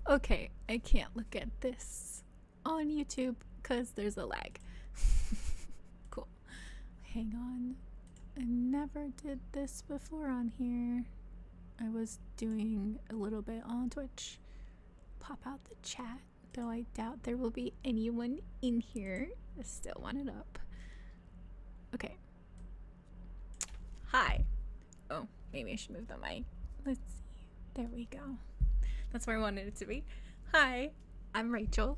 Okay, I can't look at this on YouTube because there's a lag. Cool. Hang on. I never did this before on here. I was doing a little bit on Twitch. Pop out the chat, though I doubt there will be anyone in here. I still want it up. Okay. Hi. Oh, maybe I should move the mic. Let's see. There we go. That's where I wanted it to be. Hi, I'm Rachel.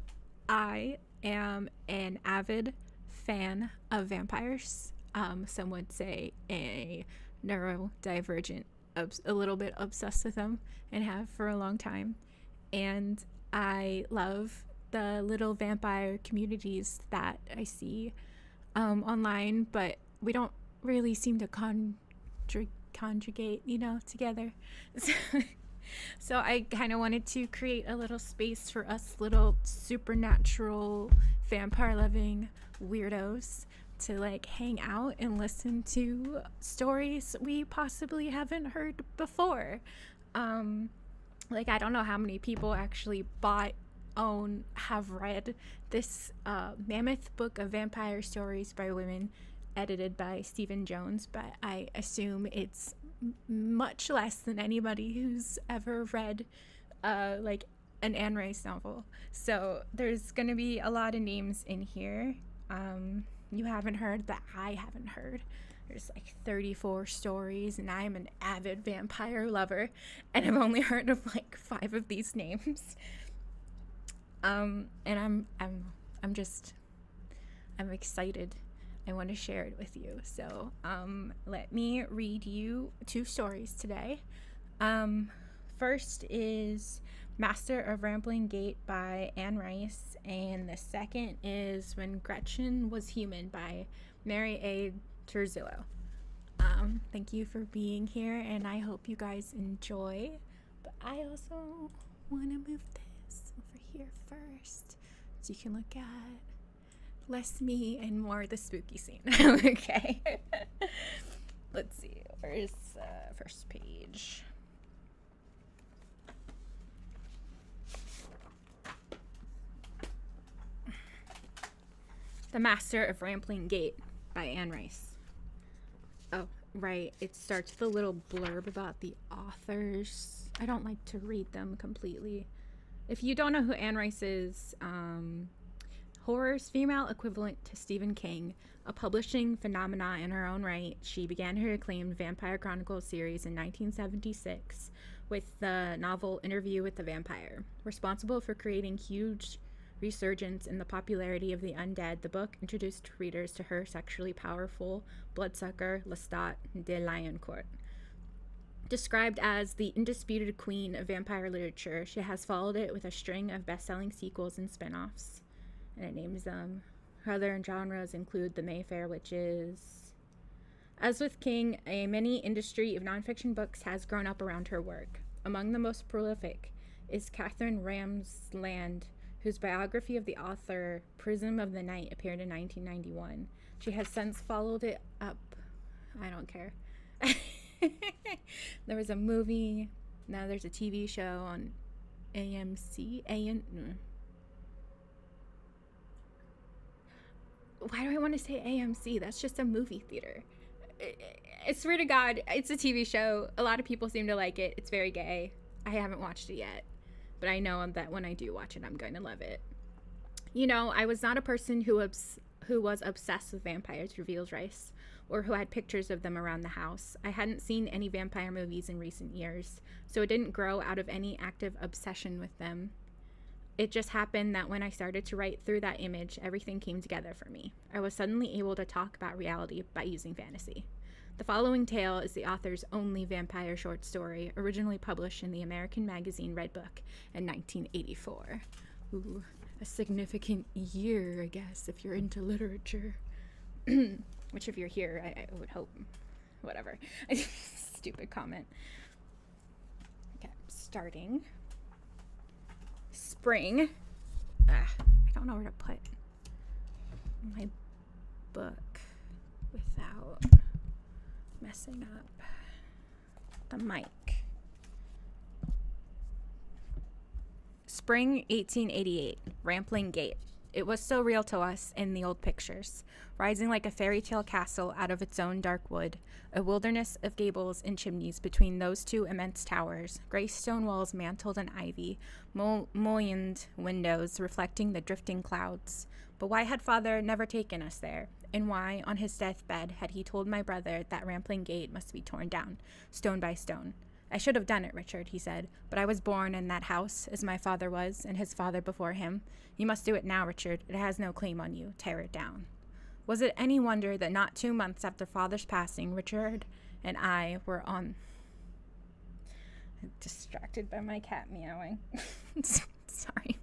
I am an avid fan of vampires. Some would say a neurodivergent, a little bit obsessed with them, and have for a long time. And I love the little vampire communities that I see online, but we don't really seem to conjugate, together. So I kind of wanted to create a little space for us little supernatural vampire loving weirdos to like hang out and listen to stories we possibly haven't heard before. Like, I don't know how many people actually have read this mammoth book of vampire stories by women, edited by Stephen Jones, but I assume it's much less than anybody who's ever read like an Anne Rice novel. So there's gonna be a lot of names in here you haven't heard that I haven't heard. There's like 34 stories, and I'm an avid vampire lover, and I've only heard of like 5 of these names. And I'm excited. I want to share it with you. So let me read you 2 stories today. First is Master of Rampling Gate by Anne Rice, and the second is When Gretchen Was Human by Mary A. Turzillo. Thank you for being here, and I hope you guys enjoy. But I also want to move this over here first so you can look at less me and more the spooky scene. Okay. Let's see. Where's the first page? The Master of Rampling Gate by Anne Rice. Oh, right. It starts with a little blurb about the authors. I don't like to read them completely. If you don't know who Anne Rice is, horror's female equivalent to Stephen King, a publishing phenomena in her own right, she began her acclaimed Vampire Chronicles series in 1976 with the novel Interview with the Vampire. Responsible for creating huge resurgence in the popularity of the undead, the book introduced readers to her sexually powerful bloodsucker Lestat de Lioncourt. Described as the undisputed queen of vampire literature, she has followed it with a string of best-selling sequels and spin-offs, and it names them. Her other genres include The Mayfair Witches. As with King, a mini industry of nonfiction books has grown up around her work. Among the most prolific is Catherine Ramsland, whose biography of the author, Prism of the Night, appeared in 1991. She has since followed it up. I don't care. There was a movie. Now there's a TV show on AMC. Why do I want to say AMC? That's just a movie theater. I swear to God, it's a TV show. A lot of people seem to like it. It's very gay. I haven't watched it yet, but I know that when I do watch it, I'm going to love it. You know, I was not a person who was obsessed with vampires, reveals Rice, or who had pictures of them around the house. I hadn't seen any vampire movies in recent years, so it didn't grow out of any active obsession with them. It just happened that when I started to write through that image, everything came together for me. I was suddenly able to talk about reality by using fantasy. The following tale is the author's only vampire short story, originally published in the American magazine Red Book in 1984. Ooh, a significant year, I guess, if you're into literature. Which, if you're here, I would hope. Whatever. Stupid comment. Okay, starting. Spring. I don't know where to put my book without messing up the mic. Spring 1888, Rampling Gate. It was so real to us in the old pictures, rising like a fairy tale castle out of its own dark wood, a wilderness of gables and chimneys between those two immense towers, gray stone walls mantled in ivy, mullioned windows reflecting the drifting clouds. But why had Father never taken us there? And why, on his deathbed, had he told my brother that Rampling Gate must be torn down, stone by stone? I should have done it, Richard, he said, but I was born in that house, as my father was, and his father before him. You must do it now, Richard. It has no claim on you. Tear it down. Was it any wonder that not 2 months after Father's passing, Richard and I were on... I'm distracted by my cat meowing. Sorry.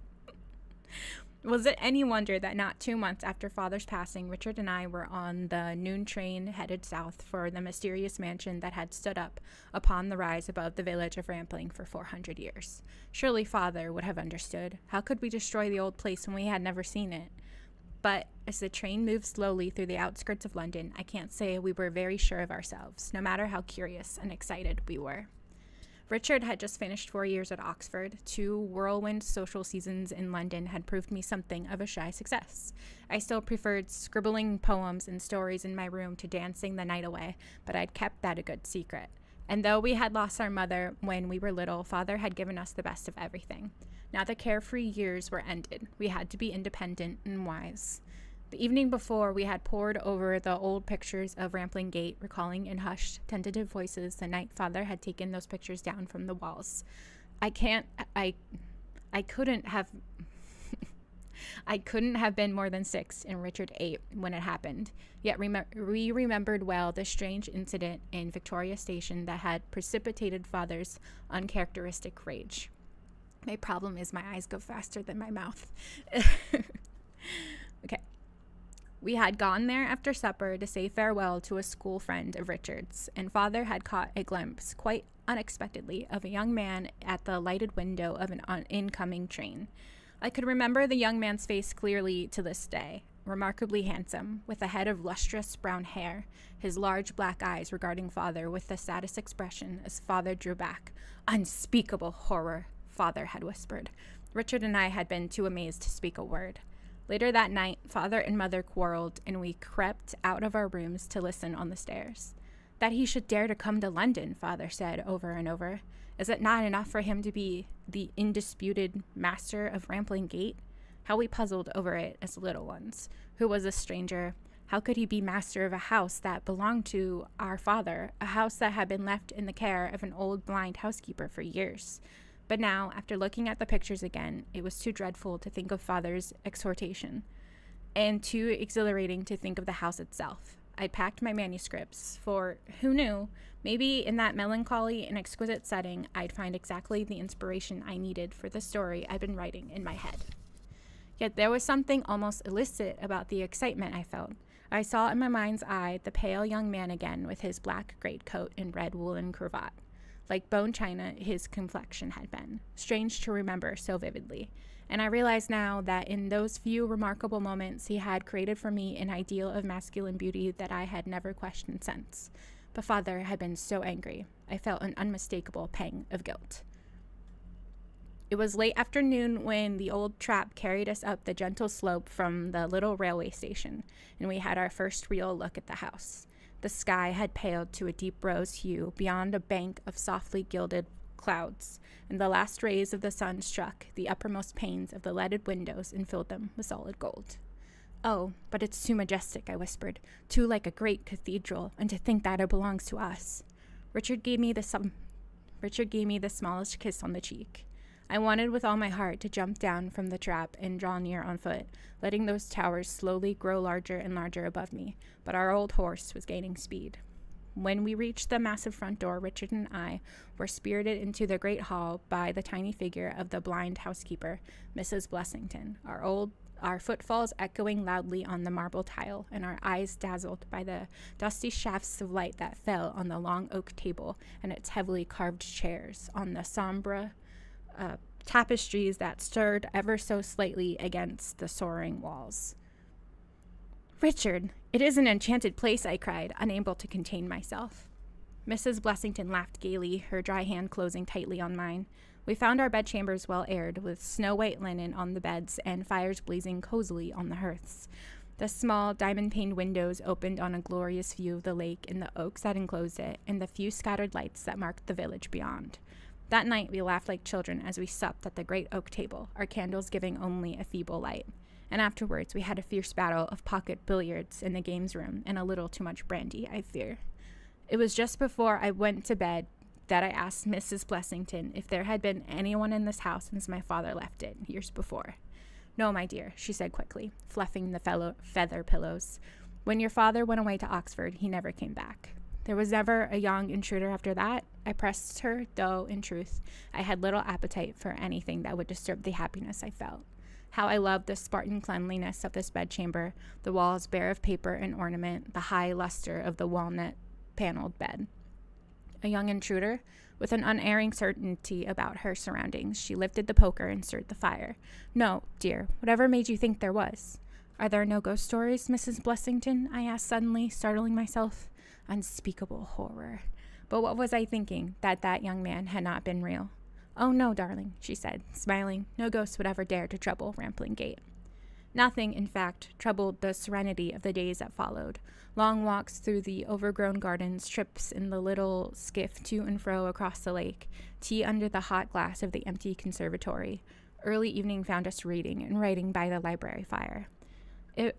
Was it any wonder that not 2 months after Father's passing, Richard and I were on the noon train headed south for the mysterious mansion that had stood up upon the rise above the village of Rampling for 400 years? Surely Father would have understood. How could we destroy the old place when we had never seen it? But as the train moved slowly through the outskirts of London, I can't say we were very sure of ourselves, no matter how curious and excited we were. Richard had just finished 4 years at Oxford. 2 whirlwind social seasons in London had proved me something of a shy success. I still preferred scribbling poems and stories in my room to dancing the night away, but I'd kept that a good secret. And though we had lost our mother when we were little, Father had given us the best of everything. Now the carefree years were ended. We had to be independent and wise. The evening before, we had pored over the old pictures of Rampling Gate, recalling in hushed, tentative voices the night Father had taken those pictures down from the walls. I couldn't have been more than 6 and Richard 8 when it happened. Yet we remembered well the strange incident in Victoria Station that had precipitated Father's uncharacteristic rage. My problem is my eyes go faster than my mouth. Okay. We had gone there after supper to say farewell to a school friend of Richard's, and Father had caught a glimpse, quite unexpectedly, of a young man at the lighted window of an incoming train. I could remember the young man's face clearly to this day. Remarkably handsome, with a head of lustrous brown hair, his large black eyes regarding Father with the saddest expression as Father drew back. "Unspeakable horror," Father had whispered. Richard and I had been too amazed to speak a word. Later that night, Father and Mother quarreled, and we crept out of our rooms to listen on the stairs. That he should dare to come to London, Father said over and over. Is it not enough for him to be the indisputed master of Rampling Gate? How we puzzled over it as little ones. Who was a stranger? How could he be master of a house that belonged to our father, a house that had been left in the care of an old blind housekeeper for years? But now, after looking at the pictures again, it was too dreadful to think of Father's exhortation, and too exhilarating to think of the house itself. I packed my manuscripts, for, who knew, maybe in that melancholy and exquisite setting, I'd find exactly the inspiration I needed for the story I'd been writing in my head. Yet there was something almost illicit about the excitement I felt. I saw in my mind's eye the pale young man again with his black greatcoat and red woolen cravat. Like bone china, his complexion had been. Strange to remember so vividly. And I realize now that in those few remarkable moments he had created for me an ideal of masculine beauty that I had never questioned since. But Father had been so angry. I felt an unmistakable pang of guilt. It was late afternoon when the old trap carried us up the gentle slope from the little railway station, and we had our first real look at the house. The sky had paled to a deep rose hue beyond a bank of softly gilded clouds, and the last rays of the sun struck the uppermost panes of the leaded windows and filled them with solid gold. "Oh, but it's too majestic," I whispered, "too like a great cathedral, and to think that it belongs to us." Richard gave me the smallest kiss on the cheek. I wanted with all my heart to jump down from the trap and draw near on foot, letting those towers slowly grow larger and larger above me, but our old horse was gaining speed. When we reached the massive front door, Richard and I were spirited into the great hall by the tiny figure of the blind housekeeper, Mrs. Blessington, our footfalls echoing loudly on the marble tile, and our eyes dazzled by the dusty shafts of light that fell on the long oak table and its heavily carved chairs, on the sombre tapestries that stirred ever so slightly against the soaring walls. "Richard, it is an enchanted place," I cried, unable to contain myself. Mrs. Blessington laughed gaily, her dry hand closing tightly on mine. We found our bedchambers well aired, with snow-white linen on the beds and fires blazing cozily on the hearths. The small, diamond-paned windows opened on a glorious view of the lake and the oaks that enclosed it, and the few scattered lights that marked the village beyond. That night we laughed like children as we supped at the great oak table, our candles giving only a feeble light. And afterwards we had a fierce battle of pocket billiards in the games room, and a little too much brandy, I fear. It was just before I went to bed that I asked Mrs. Blessington if there had been anyone in this house since my father left it, years before. No, my dear, she said quickly, fluffing the feather pillows. When your father went away to Oxford, he never came back. There was never a young intruder after that. I pressed her, though, in truth, I had little appetite for anything that would disturb the happiness I felt. How I loved the Spartan cleanliness of this bedchamber, the walls bare of paper and ornament, the high luster of the walnut-paneled bed. A young intruder? With an unerring certainty about her surroundings, she lifted the poker and stirred the fire. No, dear, whatever made you think there was? Are there no ghost stories, Mrs. Blessington? I asked suddenly, startling myself. Unspeakable horror. But what was I thinking? That young man had not been real. Oh, no, darling, she said, smiling. No ghost would ever dare to trouble Rampling Gate. Nothing, in fact, troubled the serenity of the days that followed. Long walks through the overgrown gardens, trips in the little skiff to and fro across the lake, tea under the hot glass of the empty conservatory. Early evening found us reading and writing by the library fire.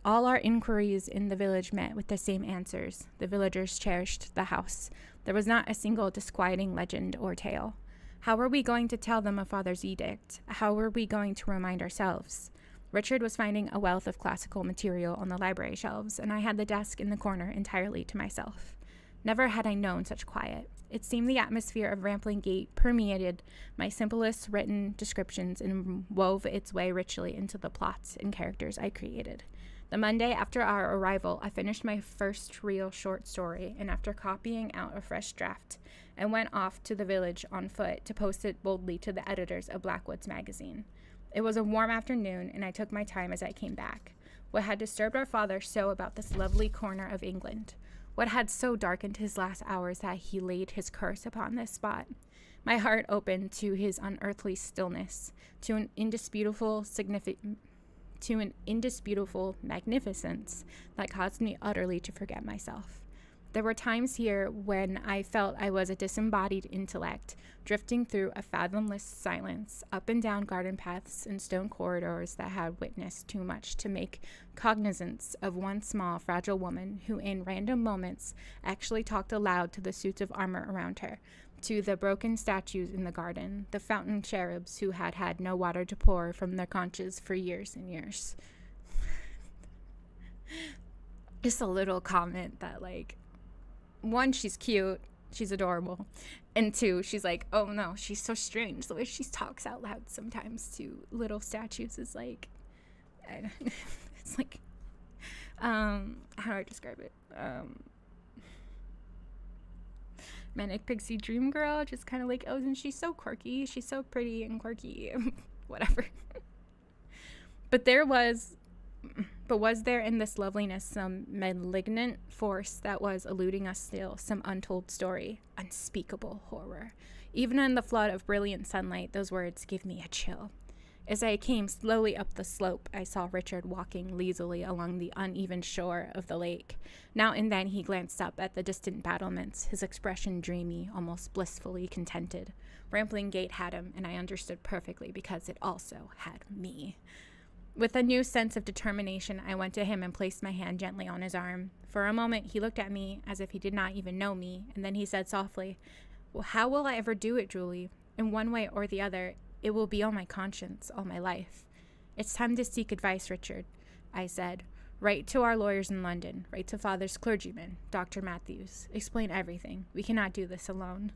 All our inquiries in the village met with the same answers. The villagers cherished the house. There was not a single disquieting legend or tale. How were we going to tell them of Father's edict? How were we going to remind ourselves? Richard was finding a wealth of classical material on the library shelves, and I had the desk in the corner entirely to myself. Never had I known such quiet. It seemed the atmosphere of Rampling Gate permeated my simplest written descriptions and wove its way richly into the plots and characters I created. The Monday after our arrival, I finished my first real short story, and after copying out a fresh draft, I went off to the village on foot to post it boldly to the editors of Blackwood's magazine. It was a warm afternoon, and I took my time as I came back. What had disturbed our father so about this lovely corner of England? What had so darkened his last hours that he laid his curse upon this spot? My heart opened to his unearthly stillness, to an indisputable magnificence that caused me utterly to forget myself. There were times here when I felt I was a disembodied intellect, drifting through a fathomless silence, up and down garden paths and stone corridors that had witnessed too much to make cognizance of one small, fragile woman who in random moments actually talked aloud to the suits of armor around her, to the broken statues in the garden, the fountain cherubs who had had no water to pour from their conches for years and years. Just a little comment that, like, one, she's cute, she's adorable, and two, she's like, oh no, she's so strange. The way she talks out loud sometimes to little statues is like, it's like, how do I describe it? Manic Pixie Dream Girl, just kind of like, oh, and she's so quirky, she's so pretty and quirky, whatever. But was there in this loveliness some malignant force that was eluding us still, some untold story, unspeakable horror? Even in the flood of brilliant sunlight, those words gave me a chill. As I came slowly up the slope, I saw Richard walking lazily along the uneven shore of the lake. Now and then he glanced up at the distant battlements, his expression dreamy, almost blissfully contented. Rampling Gate had him, and I understood perfectly because it also had me. With a new sense of determination, I went to him and placed my hand gently on his arm. For a moment, he looked at me as if he did not even know me, and then he said softly, well, how will I ever do it, Julie? In one way or the other, it will be on my conscience all my life. It's time to seek advice, Richard, I said. Write to our lawyers in London. Write to Father's clergyman, Dr. Matthews. Explain everything. We cannot do this alone.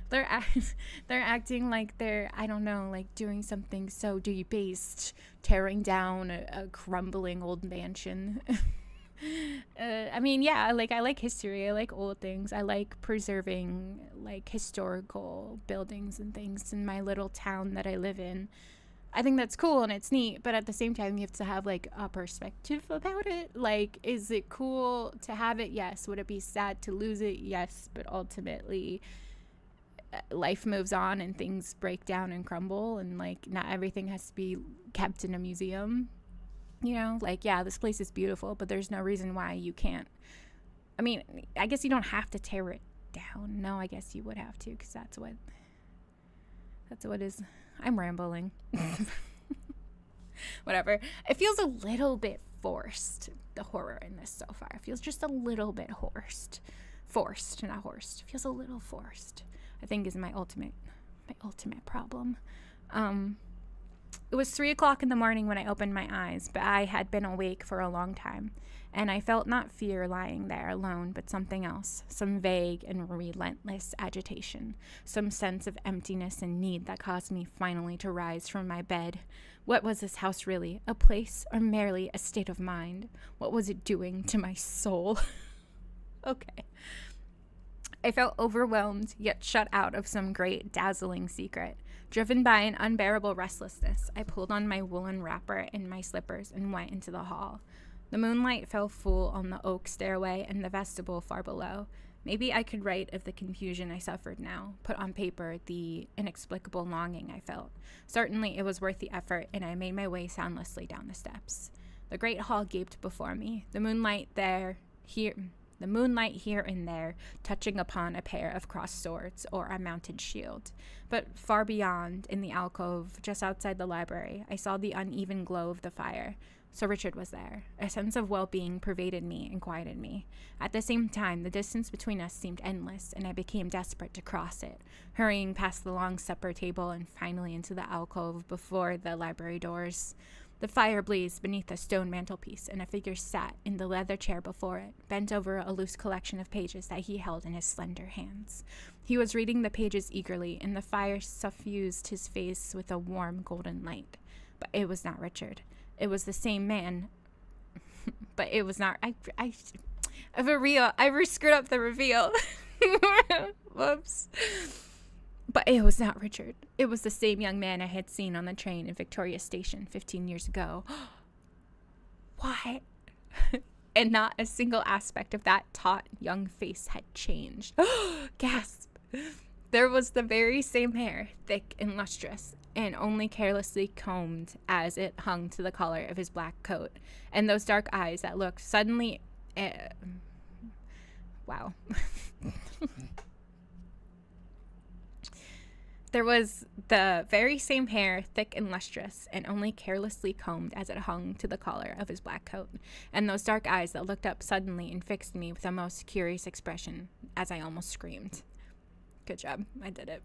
They're acting like they're, I don't know, like doing something so debased, tearing down a crumbling old mansion. I mean, yeah, like I like history. I like old things. I like preserving like historical buildings and things in my little town that I live in. I think that's cool and it's neat, but at the same time, you have to have like a perspective about it. Like, is it cool to have it? Yes. Would it be sad to lose it? Yes. But ultimately, life moves on and things break down and crumble, and like not everything has to be kept in a museum, you know, like, yeah, this place is beautiful, but there's no reason why you can't. I mean, I guess you don't have to tear it down. No, I guess you would have to, because that's what is. I'm rambling. Whatever. It feels a little bit forced, the horror in this so far. It feels just a little bit forced, not horsed. It feels a little forced, I think, is my ultimate problem. It was 3:00 in the morning when I opened my eyes, but I had been awake for a long time, and I felt not fear lying there alone, but something else, some vague and relentless agitation, some sense of emptiness and need that caused me finally to rise from my bed. What was this house really, a place or merely a state of mind? What was it doing to my soul? Okay. I felt overwhelmed, yet shut out of some great, dazzling secret. Driven by an unbearable restlessness, I pulled on my woolen wrapper and my slippers and went into the hall. The moonlight fell full on the oak stairway and the vestibule far below. Maybe I could write of the confusion I suffered now, put on paper the inexplicable longing I felt. Certainly it was worth the effort, and I made my way soundlessly down the steps. The great hall gaped before me, the moonlight here and there touching upon a pair of crossed swords or a mounted shield. But far beyond, in the alcove just outside the library, I saw the uneven glow of the fire. So Richard was there. A sense of well-being pervaded me and quieted me. At the same time, the distance between us seemed endless, and I became desperate to cross it, hurrying past the long supper table and finally into the alcove before the library doors. The fire blazed beneath a stone mantelpiece, and a figure sat in the leather chair before it, bent over a loose collection of pages that he held in his slender hands. He was reading the pages eagerly, and the fire suffused his face with a warm golden light. But it was not Richard. It was the same man. But it was not. I screwed up the reveal. Whoops. But it was not Richard. It was the same young man I had seen on the train in Victoria Station 15 years ago. What? And not a single aspect of that taut young face had changed. Gasp. There was the very same hair, thick and lustrous, and only carelessly combed as it hung to the collar of his black coat, and those dark eyes that looked suddenly... wow. There was the very same hair, thick and lustrous, and only carelessly combed as it hung to the collar of his black coat, and those dark eyes that looked up suddenly and fixed me with a most curious expression, as I almost screamed. Good job. I did it.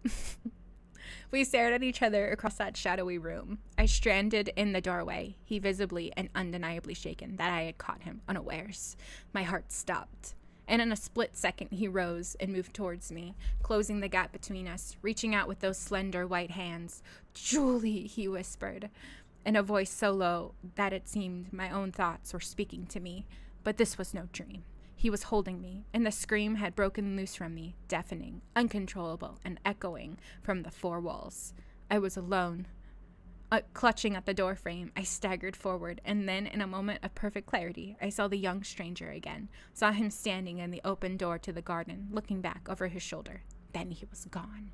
We stared at each other across that shadowy room. I stranded in the doorway, he visibly and undeniably shaken that I had caught him unawares. My heart stopped. And in a split second, he rose and moved towards me, closing the gap between us, reaching out with those slender white hands. "Julie," he whispered, in a voice so low that it seemed my own thoughts were speaking to me. But this was no dream. He was holding me, and the scream had broken loose from me, deafening, uncontrollable, and echoing from the four walls. I was alone. Clutching at the doorframe, I staggered forward, and then, in a moment of perfect clarity, I saw the young stranger again, saw him standing in the open door to the garden, looking back over his shoulder. Then he was gone.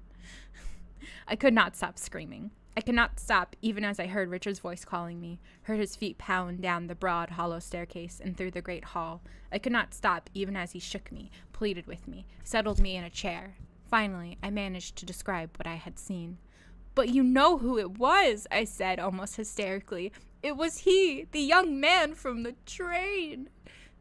I could not stop screaming. I could not stop even as I heard Richard's voice calling me, heard his feet pound down the broad, hollow staircase and through the great hall. I could not stop even as he shook me, pleaded with me, settled me in a chair. Finally, I managed to describe what I had seen. "But you know who it was," I said, almost hysterically. "It was he, the young man from the train."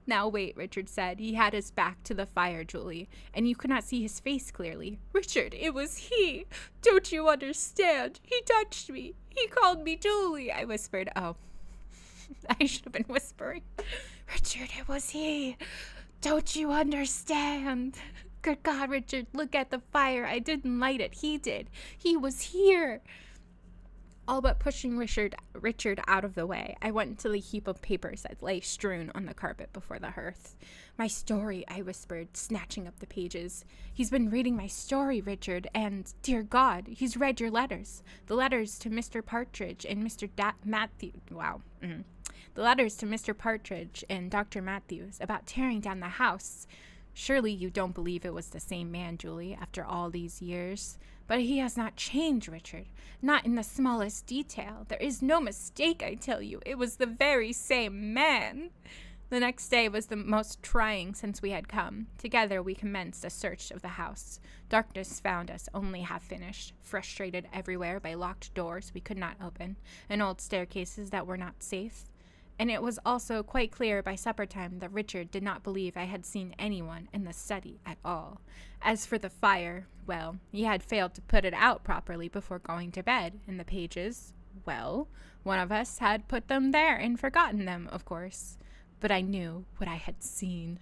"Now wait," Richard said. He had his back to the fire, Julie, and you could not see his face clearly. "Richard, it was he. Don't you understand? He touched me. He called me Julie," I whispered. Oh, I should have been whispering. "Richard, it was he. Don't you understand? Good God, Richard, look at the fire. I didn't light it. He did. He was here." All but pushing Richard out of the way, I went to the heap of papers that lay strewn on the carpet before the hearth. "My story," I whispered, snatching up the pages. "He's been reading my story, Richard, and, dear God, he's read your letters. The letters to Mr. Partridge and Mr. The letters to Mr. Partridge and Dr. Matthews about tearing down the house. Surely you don't believe it was the same man, Julie, after all these years. But he has not changed, Richard. Not in the smallest detail. There is no mistake, I tell you. It was the very same man. The next day was the most trying since we had come. Together we commenced a search of the house. Darkness found us only half finished, frustrated everywhere by locked doors we could not open, and old staircases that were not safe. And it was also quite clear by supper time that Richard did not believe I had seen anyone in the study at all. As for the fire, well, he had failed to put it out properly before going to bed, and the pages, well, one of us had put them there and forgotten them, of course. But I knew what I had seen.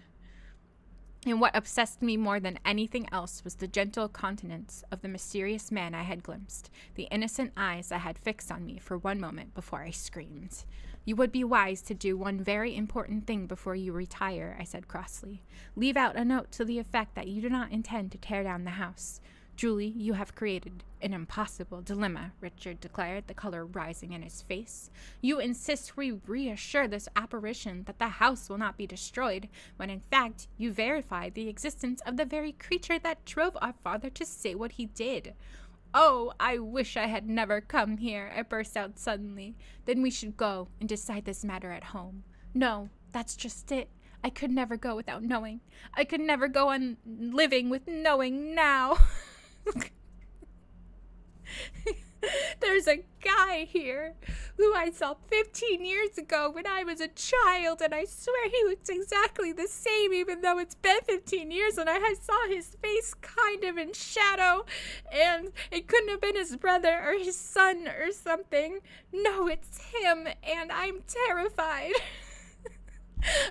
And what obsessed me more than anything else was the gentle countenance of the mysterious man I had glimpsed, the innocent eyes that had fixed on me for one moment before I screamed. You would be wise to do one very important thing before you retire, I said crossly. Leave out a note to the effect that you do not intend to tear down the house. Julie, you have created an impossible dilemma, Richard declared, the color rising in his face. You insist we reassure this apparition that the house will not be destroyed, when in fact you verify the existence of the very creature that drove our father to say what he did. Oh, I wish I had never come here, I burst out suddenly. Then we should go and decide this matter at home. No, that's just it. I could never go without knowing. I could never go on living with knowing now. There's a guy here who I saw 15 years ago when I was a child, and I swear he looks exactly the same, even though it's been 15 years, and I saw his face kind of in shadow, and it couldn't have been his brother or his son or something. No, it's him, and I'm terrified.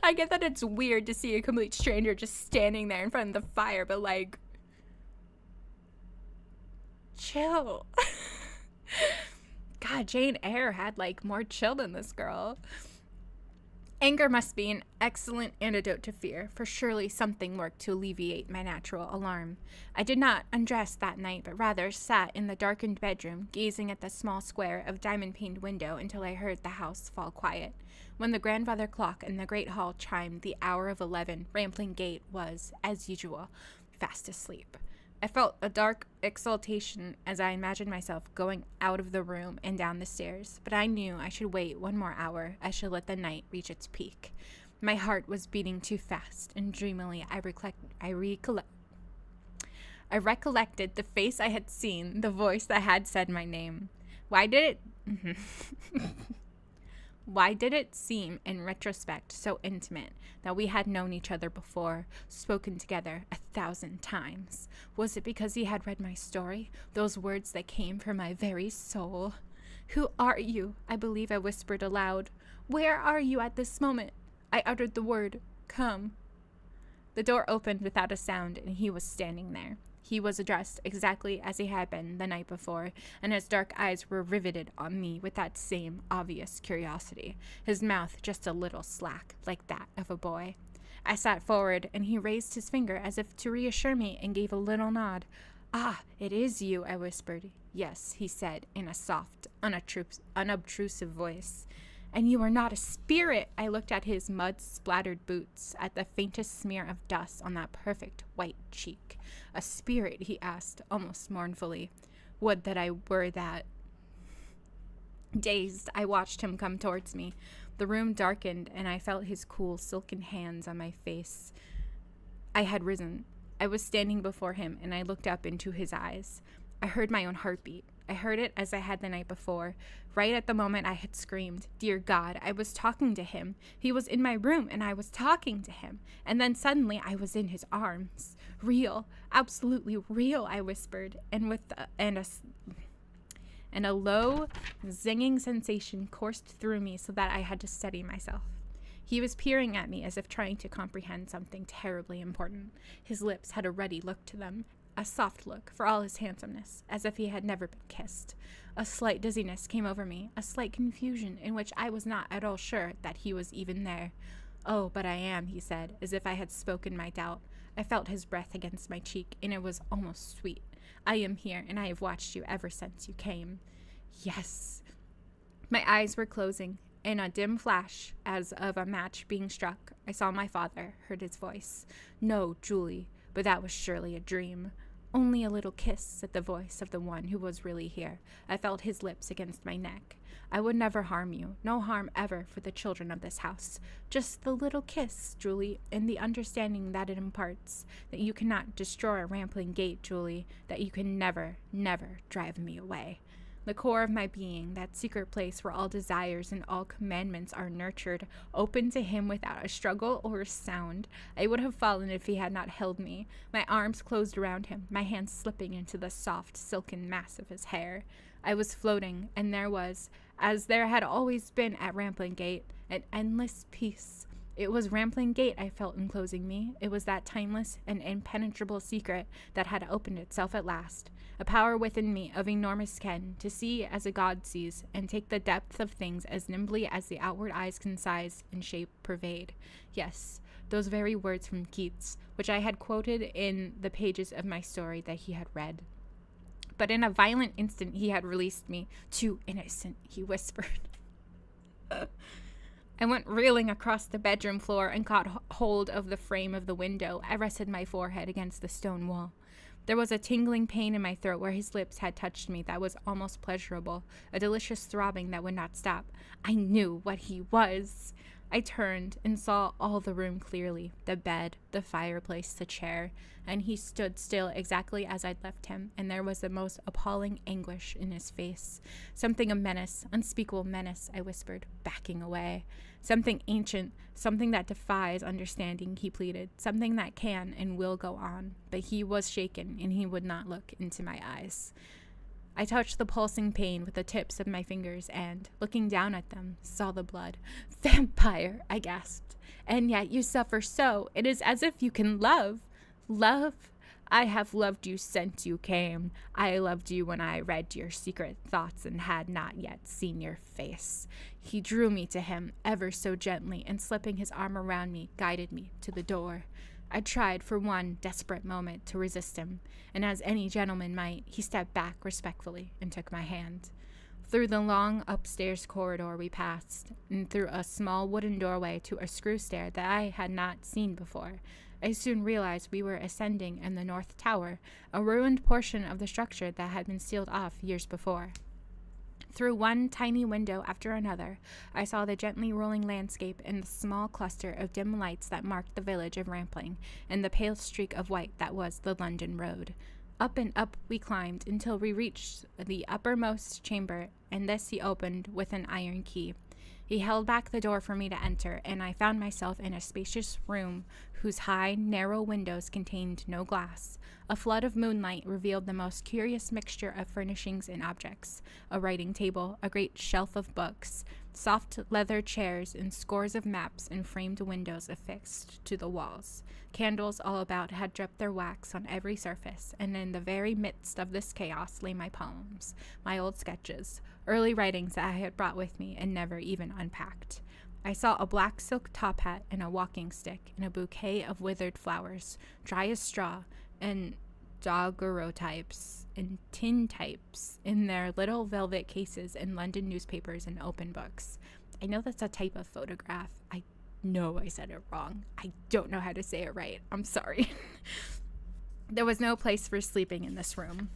I get that it's weird to see a complete stranger just standing there in front of the fire, but like, chill. God, Jane Eyre had like more chill than this girl. Anger must be an excellent antidote to fear, for surely something worked to alleviate my natural alarm. I did not undress that night, but rather sat in the darkened bedroom, gazing at the small square of diamond-paned window until I heard the house fall quiet. When the grandfather clock in the great hall chimed the hour of 11, Rampling Gate was, as usual, fast asleep. I felt a dark exultation as I imagined myself going out of the room and down the stairs, but I knew I should wait one more hour. I should let the night reach its peak. My heart was beating too fast, and dreamily I recollected the face I had seen, the voice that had said my name. Why did it seem, in retrospect, so intimate that we had known each other before, spoken together 1,000 times? Was it because he had read my story, those words that came from my very soul? Who are you? I believe I whispered aloud. Where are you at this moment? I uttered the word, come. The door opened without a sound, and he was standing there. He was dressed exactly as he had been the night before, and his dark eyes were riveted on me with that same obvious curiosity, his mouth just a little slack, like that of a boy. I sat forward, and he raised his finger as if to reassure me and gave a little nod. Ah, it is you, I whispered. Yes, he said, in a soft, unobtrusive voice. And you are not a spirit. I looked at his mud-splattered boots, at the faintest smear of dust on that perfect white cheek. A spirit, he asked, almost mournfully. Would that I were that. Dazed, I watched him come towards me. The room darkened, and I felt his cool, silken hands on my face. I had risen. I was standing before him, and I looked up into his eyes. I heard my own heartbeat. I heard it as I had the night before. Right at the moment I had screamed. Dear God, I was talking to him. He was in my room, and I was talking to him. And then suddenly I was in his arms. Real, absolutely real, I whispered, and a low, zinging sensation coursed through me so that I had to steady myself. He was peering at me as if trying to comprehend something terribly important. His lips had a ruddy look to them, a soft look for all his handsomeness, as if he had never been kissed. A slight dizziness came over me, a slight confusion in which I was not at all sure that he was even there. Oh, but I am, he said, as if I had spoken my doubt. I felt his breath against my cheek, and it was almost sweet. I am here, and I have watched you ever since you came. Yes. My eyes were closing, In a dim flash, as of a match being struck, I saw my father, heard his voice. "No, Julie, but that was surely a dream." "Only a little kiss," said the voice of the one who was really here. I felt his lips against my neck. "I would never harm you, no harm ever for the children of this house. Just the little kiss, Julie, and the understanding that it imparts, that you cannot destroy a rampling gate, Julie, that you can never, never drive me away. The core of my being, that secret place where all desires and all commandments are nurtured, opened to him without a struggle or a sound. I would have fallen if he had not held me, my arms closed around him, my hands slipping into the soft, silken mass of his hair. I was floating, and there was, as there had always been at Rampling Gate, an endless peace. It was Rampling Gate I felt enclosing me. It was that timeless and impenetrable secret that had opened itself at last. A power within me of enormous ken, to see as a god sees, and take the depth of things as nimbly as the outward eyes can size and shape pervade. Yes, those very words from Keats, which I had quoted in the pages of my story that he had read. But in a violent instant he had released me. "Too innocent," he whispered. I went reeling across the bedroom floor and caught hold of the frame of the window. I rested my forehead against the stone wall. There was a tingling pain in my throat where his lips had touched me that was almost pleasurable, a delicious throbbing that would not stop. I knew what he was. I turned and saw all the room clearly, the bed, the fireplace, the chair, and he stood still exactly as I'd left him, and there was the most appalling anguish in his face. "Something of menace, unspeakable menace," I whispered, backing away. "Something ancient, something that defies understanding," he pleaded, "something that can and will go on." But he was shaken, and he would not look into my eyes. I touched the pulsing pain with the tips of my fingers and, looking down at them, saw the blood. "Vampire!" I gasped. "And yet you suffer so. It is as if you can love." "Love? I have loved you since you came. I loved you when I read your secret thoughts and had not yet seen your face." He drew me to him ever so gently and, slipping his arm around me, guided me to the door. I tried for one desperate moment to resist him, and as any gentleman might, he stepped back respectfully and took my hand. Through the long upstairs corridor we passed, and through a small wooden doorway to a screw stair that I had not seen before. I soon realized we were ascending in the north tower, a ruined portion of the structure that had been sealed off years before. Through one tiny window after another, I saw the gently rolling landscape and the small cluster of dim lights that marked the village of Rampling, and the pale streak of white that was the London road. Up and up we climbed until we reached the uppermost chamber, and this he opened with an iron key. He held back the door for me to enter, and I found myself in a spacious room whose high, narrow windows contained no glass. A flood of moonlight revealed the most curious mixture of furnishings and objects: a writing table, a great shelf of books, soft leather chairs, and scores of maps and framed windows affixed to the walls. Candles all about had dripped their wax on every surface, and in the very midst of this chaos lay my poems, my old sketches, early writings that I had brought with me and never even unpacked. I saw a black silk top hat and a walking stick and a bouquet of withered flowers, dry as straw, and daguerreotypes and tintypes in their little velvet cases in London newspapers and open books. I know that's a type of photograph. I know I said it wrong. I don't know how to say it right. I'm sorry. There was no place for sleeping in this room.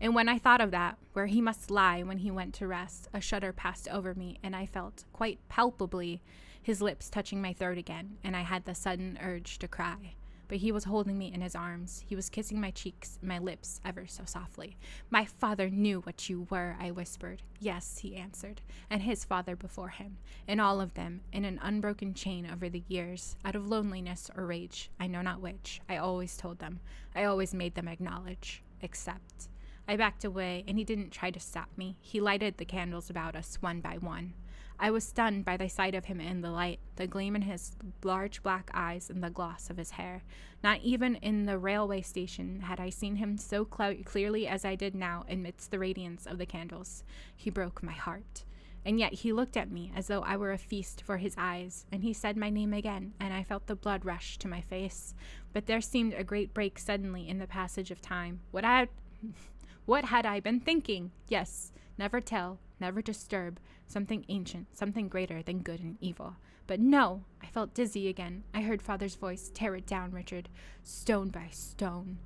And when I thought of that, where he must lie when he went to rest, a shudder passed over me, and I felt, quite palpably, his lips touching my throat again, and I had the sudden urge to cry. But he was holding me in his arms. He was kissing my cheeks and my lips ever so softly. "My father knew what you were," I whispered. "Yes," he answered, "and his father before him, and all of them, in an unbroken chain over the years, out of loneliness or rage, I know not which. I always told them. I always made them acknowledge. Except..." I backed away, and he didn't try to stop me. He lighted the candles about us one by one. I was stunned by the sight of him in the light, the gleam in his large black eyes and the gloss of his hair. Not even in the railway station had I seen him so clearly as I did now amidst the radiance of the candles. He broke my heart. And yet he looked at me as though I were a feast for his eyes, and he said my name again, and I felt the blood rush to my face. But there seemed a great break suddenly in the passage of time. What had I been thinking? Yes, never tell, never disturb, something ancient, something greater than good and evil. But no, I felt dizzy again. I heard Father's voice, tear it down, Richard, stone by stone.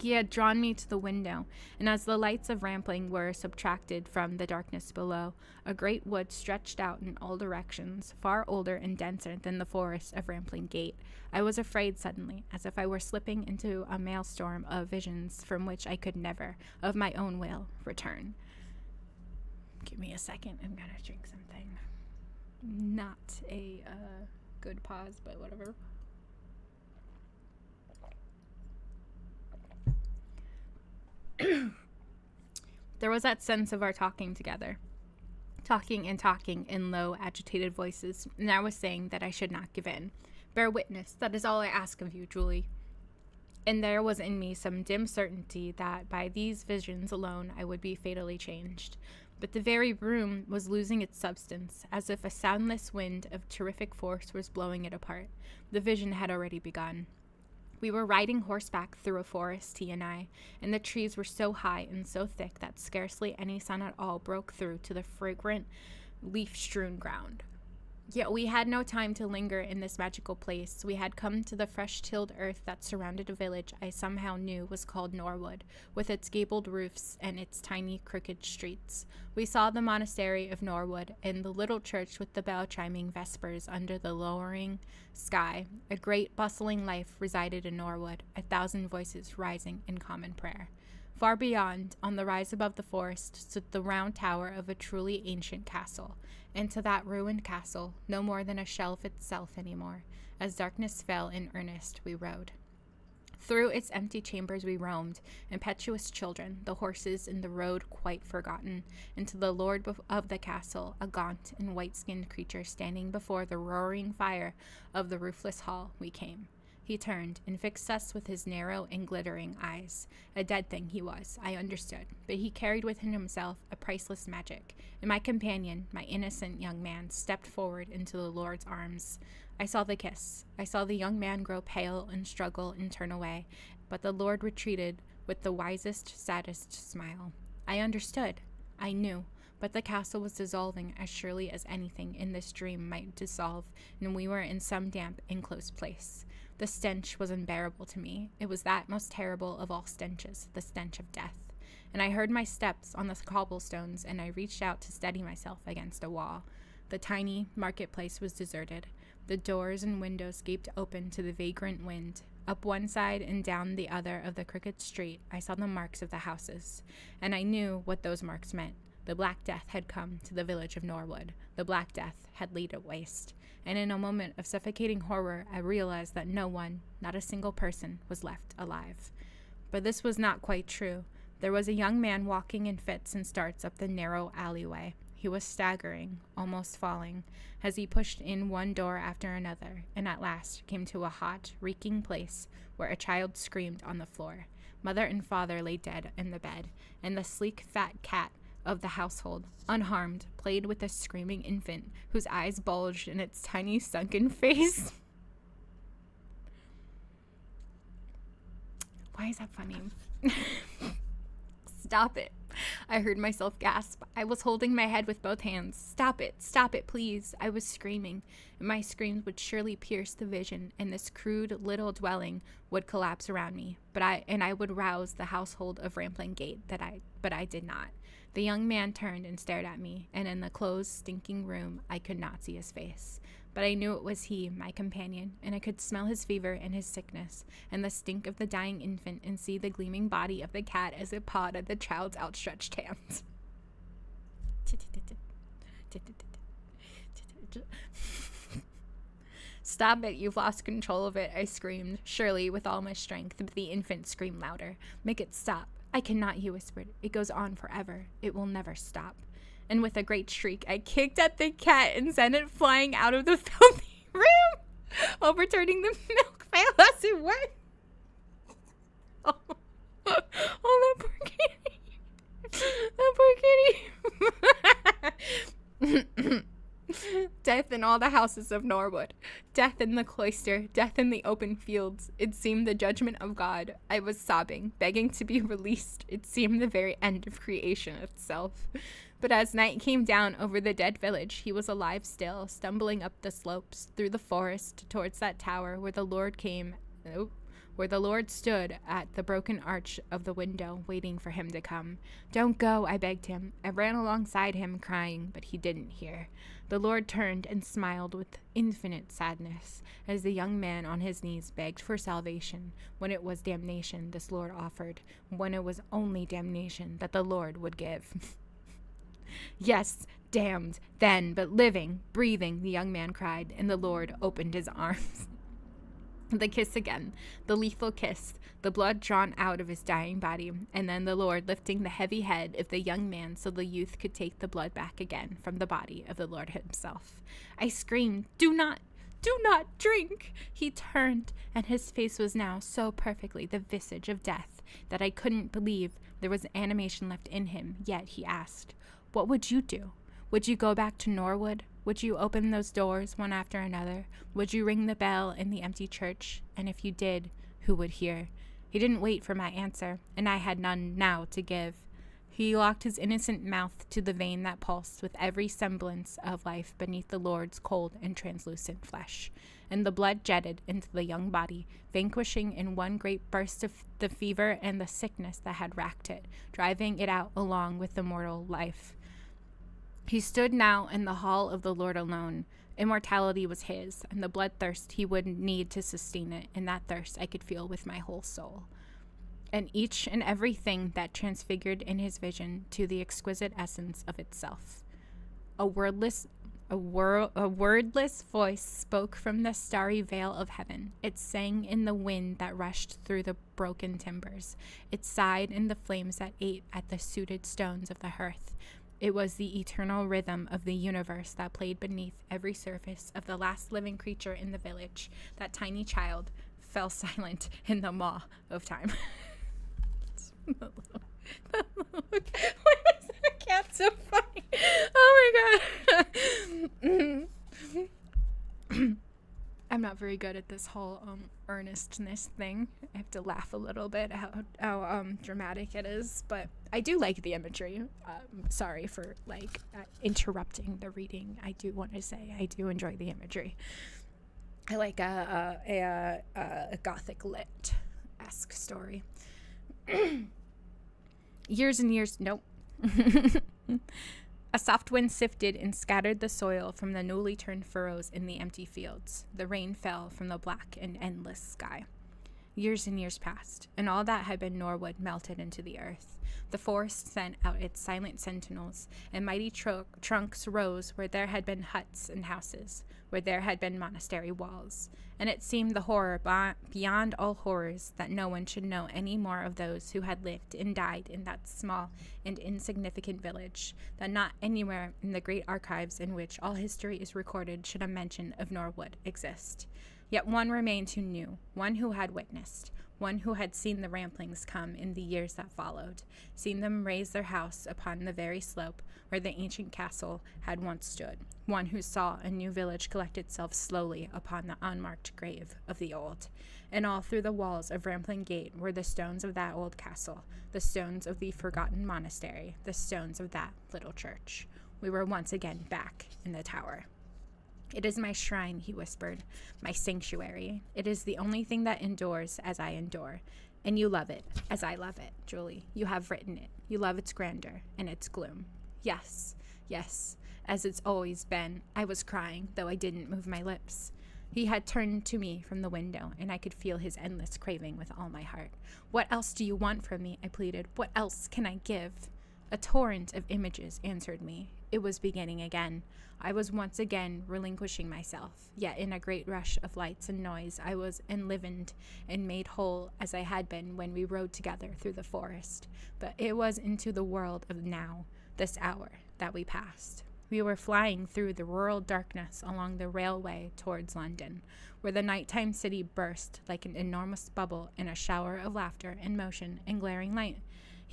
He had drawn me to the window, and as the lights of Rampling were subtracted from the darkness below, a great wood stretched out in all directions, far older and denser than the forest of Rampling Gate. I was afraid suddenly, as if I were slipping into a maelstrom of visions from which I could never, of my own will, return. Give me a second, I'm gonna drink something. Not a good pause, but whatever. There was that sense of our talking together. Talking in low, agitated voices, and I was saying that I should not give in. Bear witness, that is all I ask of you, Julie. And there was in me some dim certainty that by these visions alone I would be fatally changed. But the very room was losing its substance, as if a soundless wind of terrific force was blowing it apart. The vision had already begun. We were riding horseback through a forest, he and I, and the trees were so high and so thick that scarcely any sun at all broke through to the fragrant, leaf-strewn ground. Yet we had no time to linger in this magical place. We had come to the fresh-tilled earth that surrounded a village I somehow knew was called Norwood, with its gabled roofs and its tiny, crooked streets. We saw the monastery of Norwood and the little church with the bell chiming vespers under the lowering sky. A great, bustling life resided in Norwood, 1,000 voices rising in common prayer. Far beyond, on the rise above the forest, stood the round tower of a truly ancient castle, and to that ruined castle, no more than a shelf itself anymore, as darkness fell in earnest, we rode. Through its empty chambers we roamed, impetuous children, the horses in the road quite forgotten, and to the lord of the castle, a gaunt and white-skinned creature standing before the roaring fire of the roofless hall, we came. He turned and fixed us with his narrow and glittering eyes. A dead thing he was, I understood, but he carried within himself a priceless magic, and my companion, my innocent young man, stepped forward into the Lord's arms. I saw the kiss. I saw the young man grow pale and struggle and turn away, but the Lord retreated with the wisest, saddest smile. I understood. I knew. But the castle was dissolving as surely as anything in this dream might dissolve, and we were in some damp and close place. The stench was unbearable to me. It was that most terrible of all stenches, the stench of death. And I heard my steps on the cobblestones, and I reached out to steady myself against a wall. The tiny marketplace was deserted. The doors and windows gaped open to the vagrant wind. Up one side and down the other of the crooked street, I saw the marks of the houses, and I knew what those marks meant. The Black Death had come to the village of Norwood. The Black Death had laid it waste. And in a moment of suffocating horror, I realized that no one, not a single person, was left alive. But this was not quite true. There was a young man walking in fits and starts up the narrow alleyway. He was staggering, almost falling, as he pushed in one door after another, and at last came to a hot, reeking place where a child screamed on the floor. Mother and father lay dead in the bed, and the sleek, fat cat of the household, unharmed, played with a screaming infant whose eyes bulged in its tiny sunken face. Why is that funny? Stop it. I heard myself gasp. I was holding my head with both hands. Stop it, please. I was screaming, and my screams would surely pierce the vision, and this crude little dwelling would collapse around me. But I would rouse the household of Rampling Gate, but I did not. The young man turned and stared at me, and in the closed, stinking room, I could not see his face. But I knew it was he, my companion, and I could smell his fever and his sickness, and the stink of the dying infant, and see the gleaming body of the cat as it pawed at the child's outstretched hands. Stop it, you've lost control of it, I screamed, surely with all my strength, but the infant screamed louder. Make it stop. I cannot, he whispered. It goes on forever. It will never stop. And with a great shriek, I kicked at the cat and sent it flying out of the filthy room, overturning the milk pail as it went. Oh, that poor kitty. That poor kitty. death in all the houses of Norwood, death in the cloister, death in the open fields. It seemed the judgment of God. I was sobbing, begging to be released. It seemed the very end of creation itself. But as night came down over the dead village, he was alive still, stumbling up the slopes, through the forest, towards that tower where the Lord stood at the broken arch of the window, waiting for him to come. Don't go, I begged him. I ran alongside him, crying, but he didn't hear. The Lord turned and smiled with infinite sadness, as the young man on his knees begged for salvation. When it was damnation, this Lord offered, when it was only damnation that the Lord would give. Yes, damned, then, but living, breathing, the young man cried, and the Lord opened his arms. The kiss again, the lethal kiss, the blood drawn out of his dying body, and then the Lord lifting the heavy head of the young man so the youth could take the blood back again from the body of the Lord himself. I screamed, do not drink! He turned, and his face was now so perfectly the visage of death that I couldn't believe there was animation left in him, yet he asked, what would you do? Would you go back to Norwood? Would you open those doors one after another? Would you ring the bell in the empty church? And if you did, who would hear? He didn't wait for my answer, and I had none now to give. He locked his innocent mouth to the vein that pulsed with every semblance of life beneath the Lord's cold and translucent flesh, and the blood jetted into the young body, vanquishing in one great burst of the fever and the sickness that had racked it, driving it out along with the mortal life. He stood now in the hall of the Lord alone. Immortality was his, and the bloodthirst he would need to sustain it, and that thirst I could feel with my whole soul. And each and every thing that transfigured in his vision to the exquisite essence of itself. A wordless voice spoke from the starry veil of heaven. It sang in the wind that rushed through the broken timbers. It sighed in the flames that ate at the sooted stones of the hearth. It was the eternal rhythm of the universe that played beneath every surface of the last living creature in the village. That tiny child fell silent in the maw of time. Why is that cat so funny? Oh my god. I'm not very good at this whole earnestness thing. I have to laugh a little bit how dramatic it is, but I do like the imagery. Sorry for interrupting the reading. I do want to say I do enjoy the imagery. I like a gothic lit-esque story. Years and years, nope. A soft wind sifted and scattered the soil from the newly turned furrows in the empty fields. The rain fell from the black and endless sky. Years and years passed, and all that had been Norwood melted into the earth. The forest sent out its silent sentinels, and mighty trunks rose where there had been huts and houses, where there had been monastery walls. And it seemed the horror beyond all horrors that no one should know any more of those who had lived and died in that small and insignificant village, that not anywhere in the great archives in which all history is recorded should a mention of Norwood exist. Yet one remained who knew, one who had witnessed, one who had seen the ramplings come in the years that followed, seen them raise their house upon the very slope where the ancient castle had once stood, one who saw a new village collect itself slowly upon the unmarked grave of the old. And all through the walls of Rampling Gate were the stones of that old castle, the stones of the forgotten monastery, the stones of that little church. We were once again back in the tower. It is my shrine, he whispered, my sanctuary. It is the only thing that endures as I endure. And you love it, as I love it, Julie. You have written it. You love its grandeur and its gloom. Yes, yes, as it's always been. I was crying, though I didn't move my lips. He had turned to me from the window, and I could feel his endless craving with all my heart. What else do you want from me? I pleaded. What else can I give? A torrent of images answered me. It was beginning again. I was once again relinquishing myself, yet in a great rush of lights and noise I was enlivened and made whole as I had been when we rode together through the forest. But it was into the world of now, this hour, that we passed. We were flying through the rural darkness along the railway towards London, where the nighttime city burst like an enormous bubble in a shower of laughter and motion and glaring light.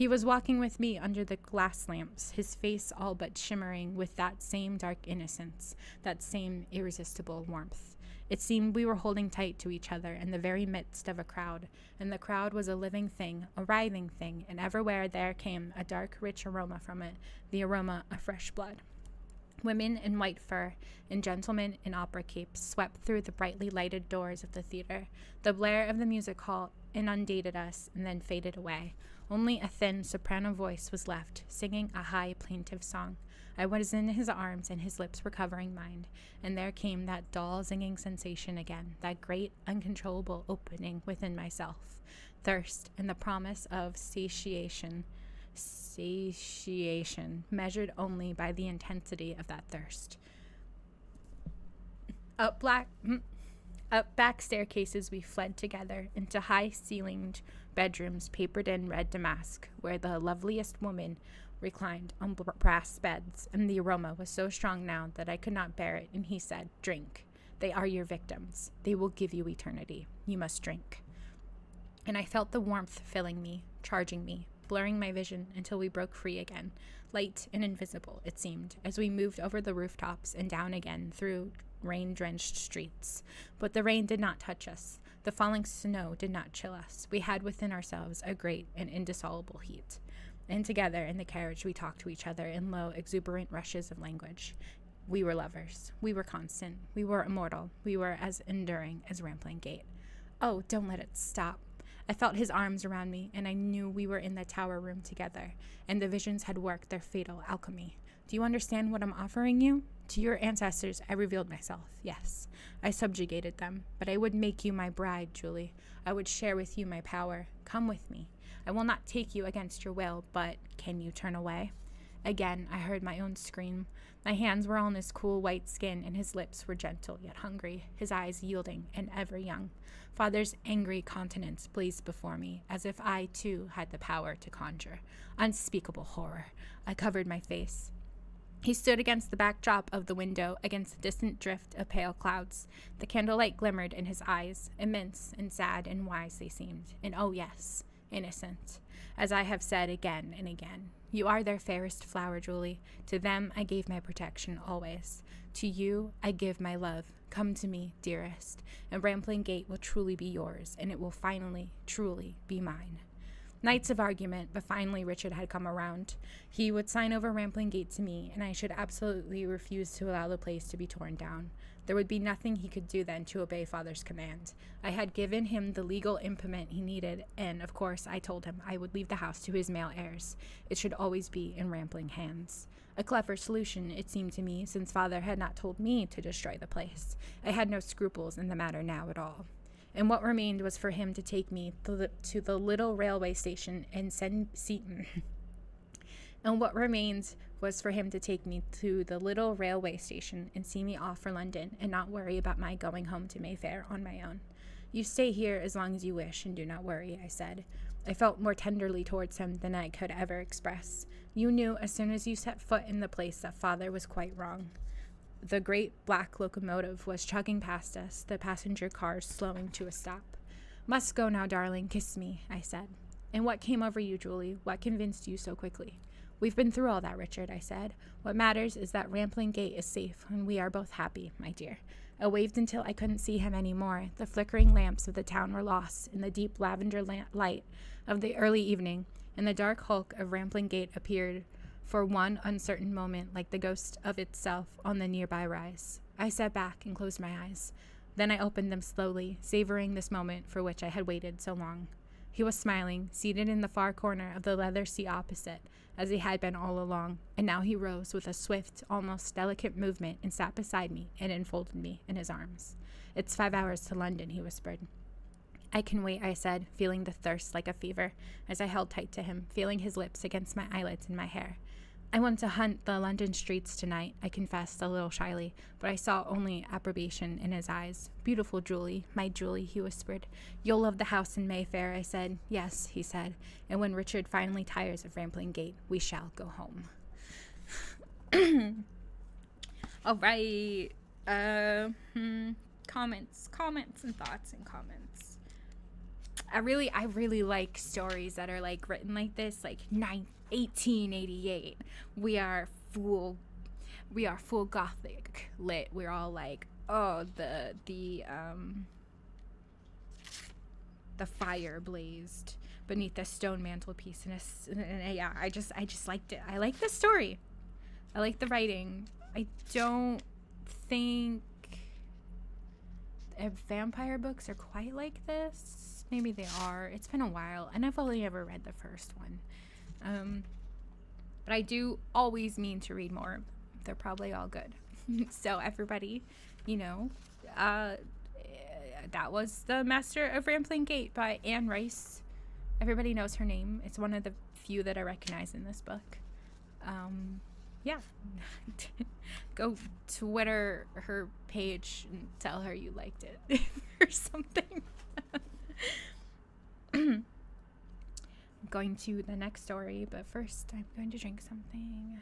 He was walking with me under the glass lamps, his face all but shimmering with that same dark innocence, that same irresistible warmth. It seemed we were holding tight to each other in the very midst of a crowd, and the crowd was a living thing, a writhing thing, and everywhere there came a dark, rich aroma from it, the aroma of fresh blood. Women in white fur and gentlemen in opera capes swept through the brightly lighted doors of the theater. The blare of the music hall inundated us and then faded away. Only a thin soprano voice was left, singing a high, plaintive song. I was in his arms, and his lips were covering mine, and there came that dull, zinging sensation again, that great, uncontrollable opening within myself, thirst, and the promise of satiation, measured only by the intensity of that thirst. Up back staircases we fled together into high-ceilinged bedrooms papered in red damask, where the loveliest woman reclined on brass beds, and the aroma was so strong now that I could not bear it, and he said, "Drink. They are your victims. They will give you eternity. You must drink." And I felt the warmth filling me, charging me, blurring my vision until we broke free again, light and invisible, it seemed, as we moved over the rooftops and down again through rain-drenched streets. But the rain did not touch us. The falling snow did not chill us. We had within ourselves a great and indissoluble heat. And together in the carriage we talked to each other in low, exuberant rushes of language. We were lovers. We were constant. We were immortal. We were as enduring as Rampling Gate. Oh, don't let it stop. I felt his arms around me, and I knew we were in the tower room together, and the visions had worked their fatal alchemy. Do you understand what I'm offering you? To your ancestors I revealed myself, yes. I subjugated them, but I would make you my bride, Julie. I would share with you my power. Come with me. I will not take you against your will, but can you turn away? Again I heard my own scream. My hands were on his cool white skin, and his lips were gentle yet hungry, his eyes yielding and ever young. Father's angry countenance blazed before me, as if I, too, had the power to conjure. Unspeakable horror. I covered my face. He stood against the backdrop of the window, against the distant drift of pale clouds. The candlelight glimmered in his eyes. Immense and sad and wise they seemed. And oh yes, innocent. As I have said again and again, you are their fairest flower, Julie. To them I gave my protection always. To you I give my love. Come to me, dearest, and Rampling Gate will truly be yours, and it will finally, truly be mine. Nights of argument, but finally Richard had come around. He would sign over Rampling Gate to me, and I should absolutely refuse to allow the place to be torn down. There would be nothing he could do then to obey Father's command. I had given him the legal implement he needed, and, of course, I told him I would leave the house to his male heirs. It should always be in Rampling hands. A clever solution, it seemed to me, since Father had not told me to destroy the place. I had no scruples in the matter now at all. And what remained was for him to take me to the little railway station and see me off for London and not worry about my going home to Mayfair on my own. You stay here as long as you wish and do not worry, I said. I felt more tenderly towards him than I could ever express. You knew as soon as you set foot in the place that Father was quite wrong. The great black locomotive was chugging past us, the passenger cars slowing to a stop. Must go now, darling. Kiss me, I said. And what came over you, Julie? What convinced you so quickly? We've been through all that, Richard, I said. What matters is that Rampling Gate is safe, and we are both happy, my dear. I waved until I couldn't see him any more. The flickering lamps of the town were lost in the deep lavender light of the early evening, and the dark hulk of Rampling Gate appeared for one uncertain moment like the ghost of itself on the nearby rise. I sat back and closed my eyes. Then I opened them slowly, savoring this moment for which I had waited so long. He was smiling, seated in the far corner of the leather seat opposite, as he had been all along, and now he rose with a swift, almost delicate movement and sat beside me and enfolded me in his arms. It's 5 hours to London, he whispered. I can wait, I said, feeling the thirst like a fever, as I held tight to him, feeling his lips against my eyelids and my hair. I went to hunt the London streets tonight, I confessed a little shyly, but I saw only approbation in his eyes. Beautiful Julie, my Julie, he whispered. You'll love the house in Mayfair, I said. Yes, he said, and when Richard finally tires of Rampling Gate, we shall go home. All right. Comments and thoughts and comments. I really like stories that are like written like this, like 1888. We are full gothic lit. We're all like, oh, the fire blazed beneath a stone mantelpiece, and yeah, I just liked it. I like the story. I like the writing. I don't think vampire books are quite like this. Maybe they are. It's been a while, and I've only ever read the first one. But I do always mean to read more. They're probably all good. So everybody, that was The Master of Rampling Gate by Anne Rice. Everybody knows her name. It's one of the few that I recognize in this book. Yeah. Go Twitter her page and tell her you liked it or something. I'm going to the next story, but first I'm going to drink something.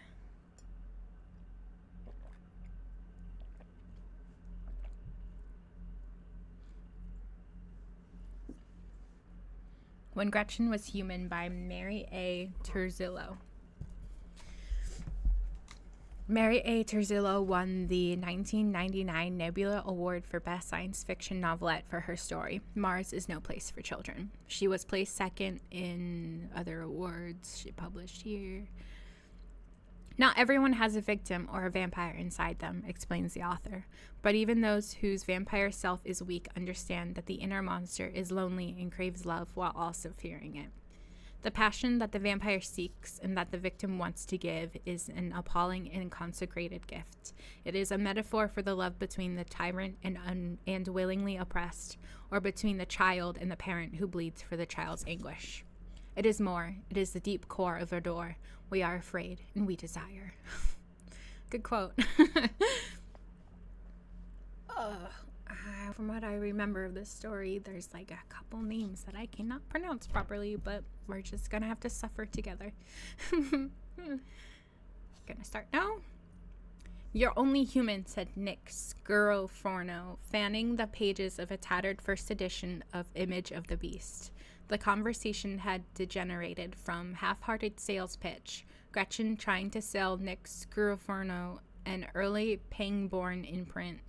When Gretchen Was Human by Mary A. Turzillo. Mary A. Turzillo won the 1999 Nebula Award for Best Science Fiction Novelette for her story, Mars is No Place for Children. She was placed second in other awards she published here. Not everyone has a victim or a vampire inside them, explains the author, but even those whose vampire self is weak understand that the inner monster is lonely and craves love while also fearing it. The passion that the vampire seeks and that the victim wants to give is an appalling and consecrated gift. It is a metaphor for the love between the tyrant and willingly oppressed, or between the child and the parent who bleeds for the child's anguish. It is more. It is the deep core of ardor. We are afraid and we desire. Good quote. From what I remember of this story, there's like a couple names that I cannot pronounce properly, but we're just gonna have to suffer together. Gonna start now. You're only human, said Nick Scurroforno, fanning the pages of a tattered first edition of Image of the Beast. The conversation had degenerated from half-hearted sales pitch, Gretchen trying to sell Nick Scurroforno an early Pangborn imprint.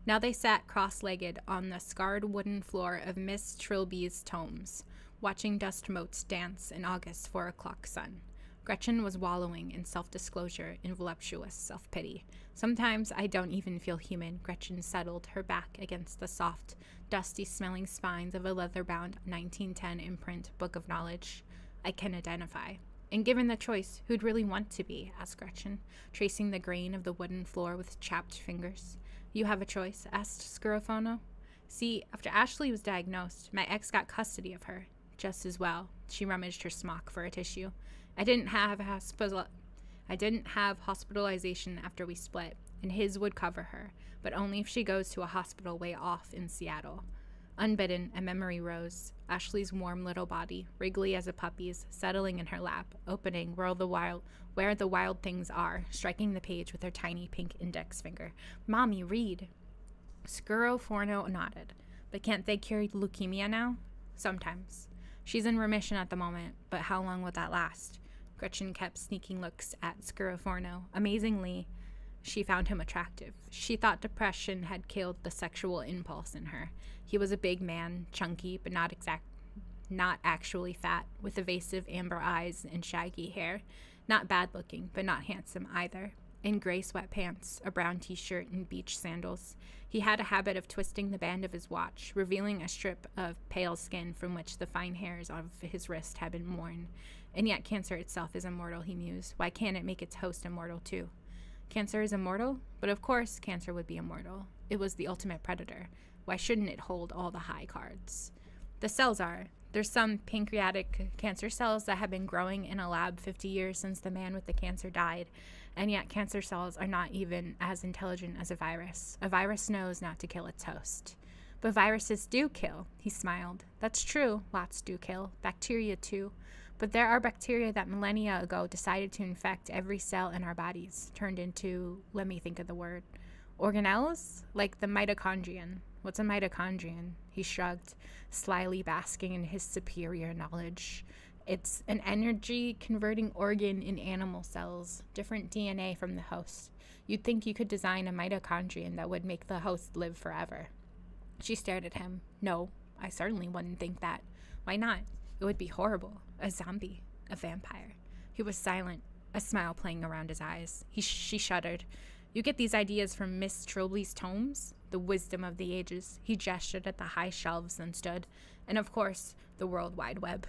Now they sat cross-legged on the scarred wooden floor of Miss Trilby's tomes, watching dust motes dance in August's 4 o'clock sun. Gretchen was wallowing in self-disclosure and voluptuous self-pity. Sometimes I don't even feel human, Gretchen settled her back against the soft, dusty-smelling spines of a leather-bound 1910 imprint book of knowledge. I can identify. And given the choice, who'd really want to be? Asked Gretchen, tracing the grain of the wooden floor with chapped fingers. You have a choice? Asked Scurroforno. See, after Ashley was diagnosed, my ex got custody of her. Just as well. She rummaged her smock for a tissue. I didn't have hospitalization after we split, and his would cover her, but only if she goes to a hospital way off in Seattle. Unbidden, a memory rose, Ashley's warm little body, wriggly as a puppy's, settling in her lap, opening where the wild things are, striking the page with her tiny pink index finger. Mommy, read. Scurroforno nodded. But can't they cure leukemia now? Sometimes. She's in remission at the moment, but how long will that last? Gretchen kept sneaking looks at Scurroforno. Amazingly, she found him attractive. She thought depression had killed the sexual impulse in her. He was a big man, chunky, but not actually fat, with evasive amber eyes and shaggy hair. Not bad looking, but not handsome either. In gray sweatpants, a brown t-shirt, and beach sandals. He had a habit of twisting the band of his watch, revealing a strip of pale skin from which the fine hairs of his wrist had been worn. And yet cancer itself is immortal, he mused. Why can't it make its host immortal too? Cancer is immortal? But of course cancer would be immortal. It was the ultimate predator. Why shouldn't it hold all the high cards? The cells are. There's some pancreatic cancer cells that have been growing in a lab 50 years since the man with the cancer died, and yet cancer cells are not even as intelligent as a virus. A virus knows not to kill its host. But viruses do kill, he smiled. That's true, lots do kill. Bacteria too. But there are bacteria that millennia ago decided to infect every cell in our bodies, turned into, let me think of the word, organelles? Like the mitochondrion. What's a mitochondrion? He shrugged, slyly basking in his superior knowledge. It's an energy-converting organ in animal cells, different DNA from the host. You'd think you could design a mitochondrion that would make the host live forever. She stared at him. No, I certainly wouldn't think that. Why not? It would be horrible. A zombie. A vampire. He was silent, a smile playing around his eyes. She shuddered. You get these ideas from Miss Trilby's tomes? The wisdom of the ages. He gestured at the high shelves and stood. And of course, the World Wide Web.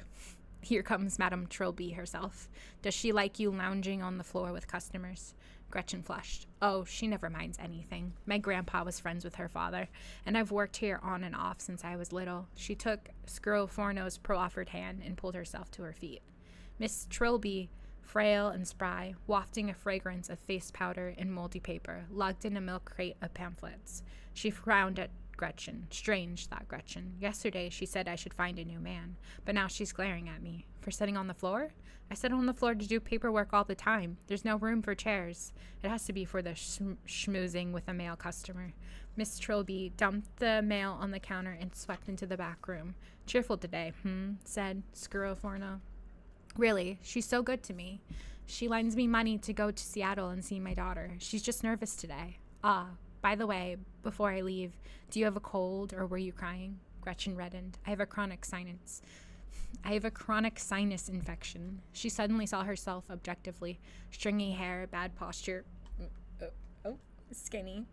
Here comes Madame Trilby herself. Does she like you lounging on the floor with customers? Gretchen flushed. Oh, she never minds anything. My grandpa was friends with her father, and I've worked here on and off since I was little. She took Squirrel Forno's proffered hand and pulled herself to her feet. Miss Trilby, frail and spry, wafting a fragrance of face powder and moldy paper, lugged in a milk crate of pamphlets. She frowned at Gretchen. Strange, thought Gretchen. Yesterday she said I should find a new man, but now she's glaring at me. For sitting on the floor? I sit on the floor to do paperwork all the time. There's no room for chairs. It has to be for the schmoozing with a male customer. Miss Trilby dumped the mail on the counter and swept into the back room. Cheerful today, said Squirrel Forno. Really, she's so good to me. She lends me money to go to Seattle and see my daughter. She's just nervous today. Ah, by the way, before I leave, do you have a cold or were you crying? Gretchen reddened. I have a chronic sinus infection. She suddenly saw herself objectively. Stringy hair, bad posture. Skinny.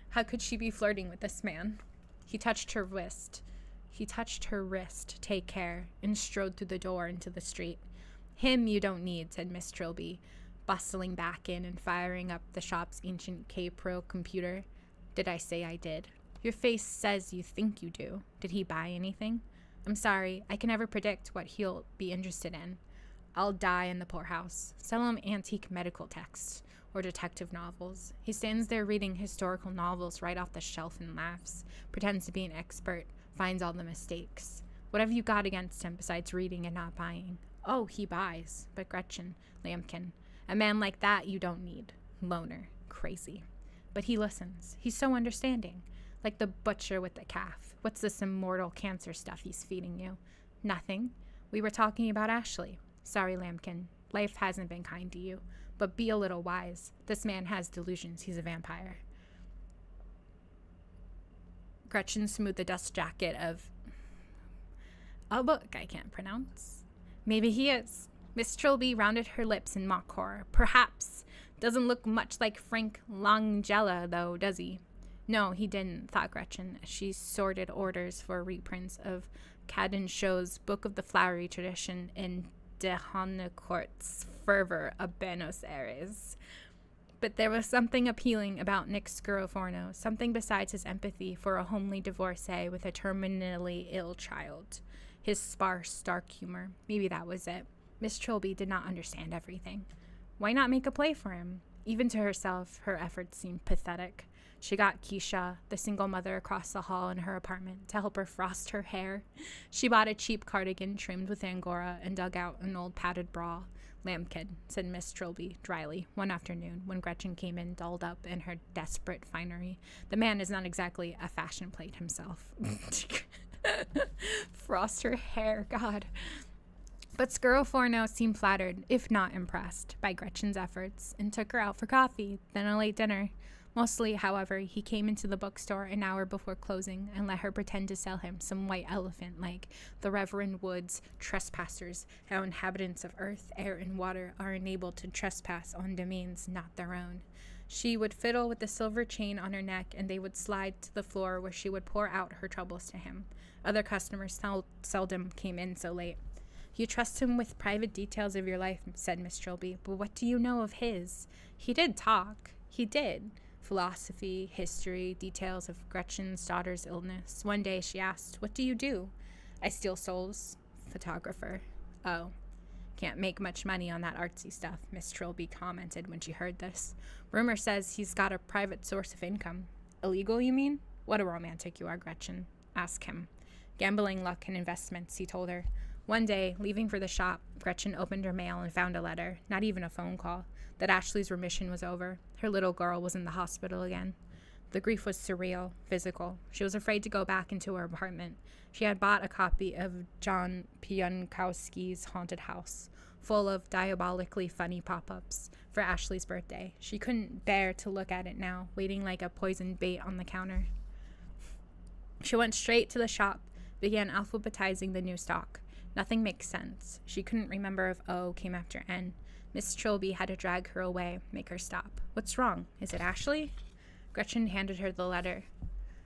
How could she be flirting with this man? He touched her wrist. Take care, and strode through the door into the street. Him you don't need, said Miss Trilby, bustling back in and firing up the shop's ancient K-Pro computer. Did I say I did? Your face says you think you do. Did he buy anything? I'm sorry, I can never predict what he'll be interested in. I'll die in the poorhouse. Sell him antique medical texts or detective novels. He stands there reading historical novels right off the shelf and laughs, pretends to be an expert, finds all the mistakes. What have you got against him besides reading and not buying? Oh, he buys. But Gretchen, Lambkin, a man like that you don't need. Loner. Crazy. But he listens. He's so understanding. Like the butcher with the calf. What's this immortal cancer stuff he's feeding you? Nothing. We were talking about Ashley. Sorry, Lambkin. Life hasn't been kind to you. But be a little wise. This man has delusions. He's a vampire. Gretchen smoothed the dust jacket of a book I can't pronounce. Maybe he is. Miss Trilby rounded her lips in mock horror. Perhaps. Doesn't look much like Frank Langella, though, does he? No, he didn't, thought Gretchen, as she sorted orders for reprints of Cadden Show's Book of the Flowery Tradition in De Honnecourt's Fervor of Buenos Aires. But there was something appealing about Nick Scuroforno, something besides his empathy for a homely divorcee with a terminally ill child. His sparse, dark humor. Maybe that was it. Miss Trilby did not understand everything. Why not make a play for him? Even to herself, her efforts seemed pathetic. She got Keisha, the single mother across the hall in her apartment, to help her frost her hair. She bought a cheap cardigan trimmed with angora and dug out an old padded bra. Lambkin, said Miss Trilby dryly, one afternoon when Gretchen came in dolled up in her desperate finery. The man is not exactly a fashion plate himself. Frost her hair, God. But Scuroforno seemed flattered, if not impressed, by Gretchen's efforts, and took her out for coffee, then a late dinner. Mostly, however, he came into the bookstore an hour before closing and let her pretend to sell him some white elephant like The Reverend Wood's Trespassers, how inhabitants of earth, air, and water are enabled to trespass on domains not their own. She would fiddle with the silver chain on her neck, and they would slide to the floor where she would pour out her troubles to him. Other customers seldom came in so late. You trust him with private details of your life, said Miss Trilby, but what do you know of his? He did talk. He did. Philosophy, history, details of Gretchen's daughter's illness. One day she asked, what do you do? I steal souls. Photographer. Oh. Can't make much money on that artsy stuff, Miss Trilby commented when she heard this. Rumor says he's got a private source of income. Illegal, you mean? What a romantic you are, Gretchen. Ask him. Gambling, luck, and investments, he told her. One day, leaving for the shop, Gretchen opened her mail and found a letter, not even a phone call, that Ashley's remission was over. Her little girl was in the hospital again. The grief was surreal, physical. She was afraid to go back into her apartment. She had bought a copy of John Pionkowski's Haunted House, full of diabolically funny pop-ups, for Ashley's birthday. She couldn't bear to look at it now, waiting like a poisoned bait on the counter. She went straight to the shop, began alphabetizing the new stock. Nothing makes sense. She couldn't remember if O came after N. Miss Trilby had to drag her away, make her stop. What's wrong? Is it Ashley? Gretchen handed her the letter.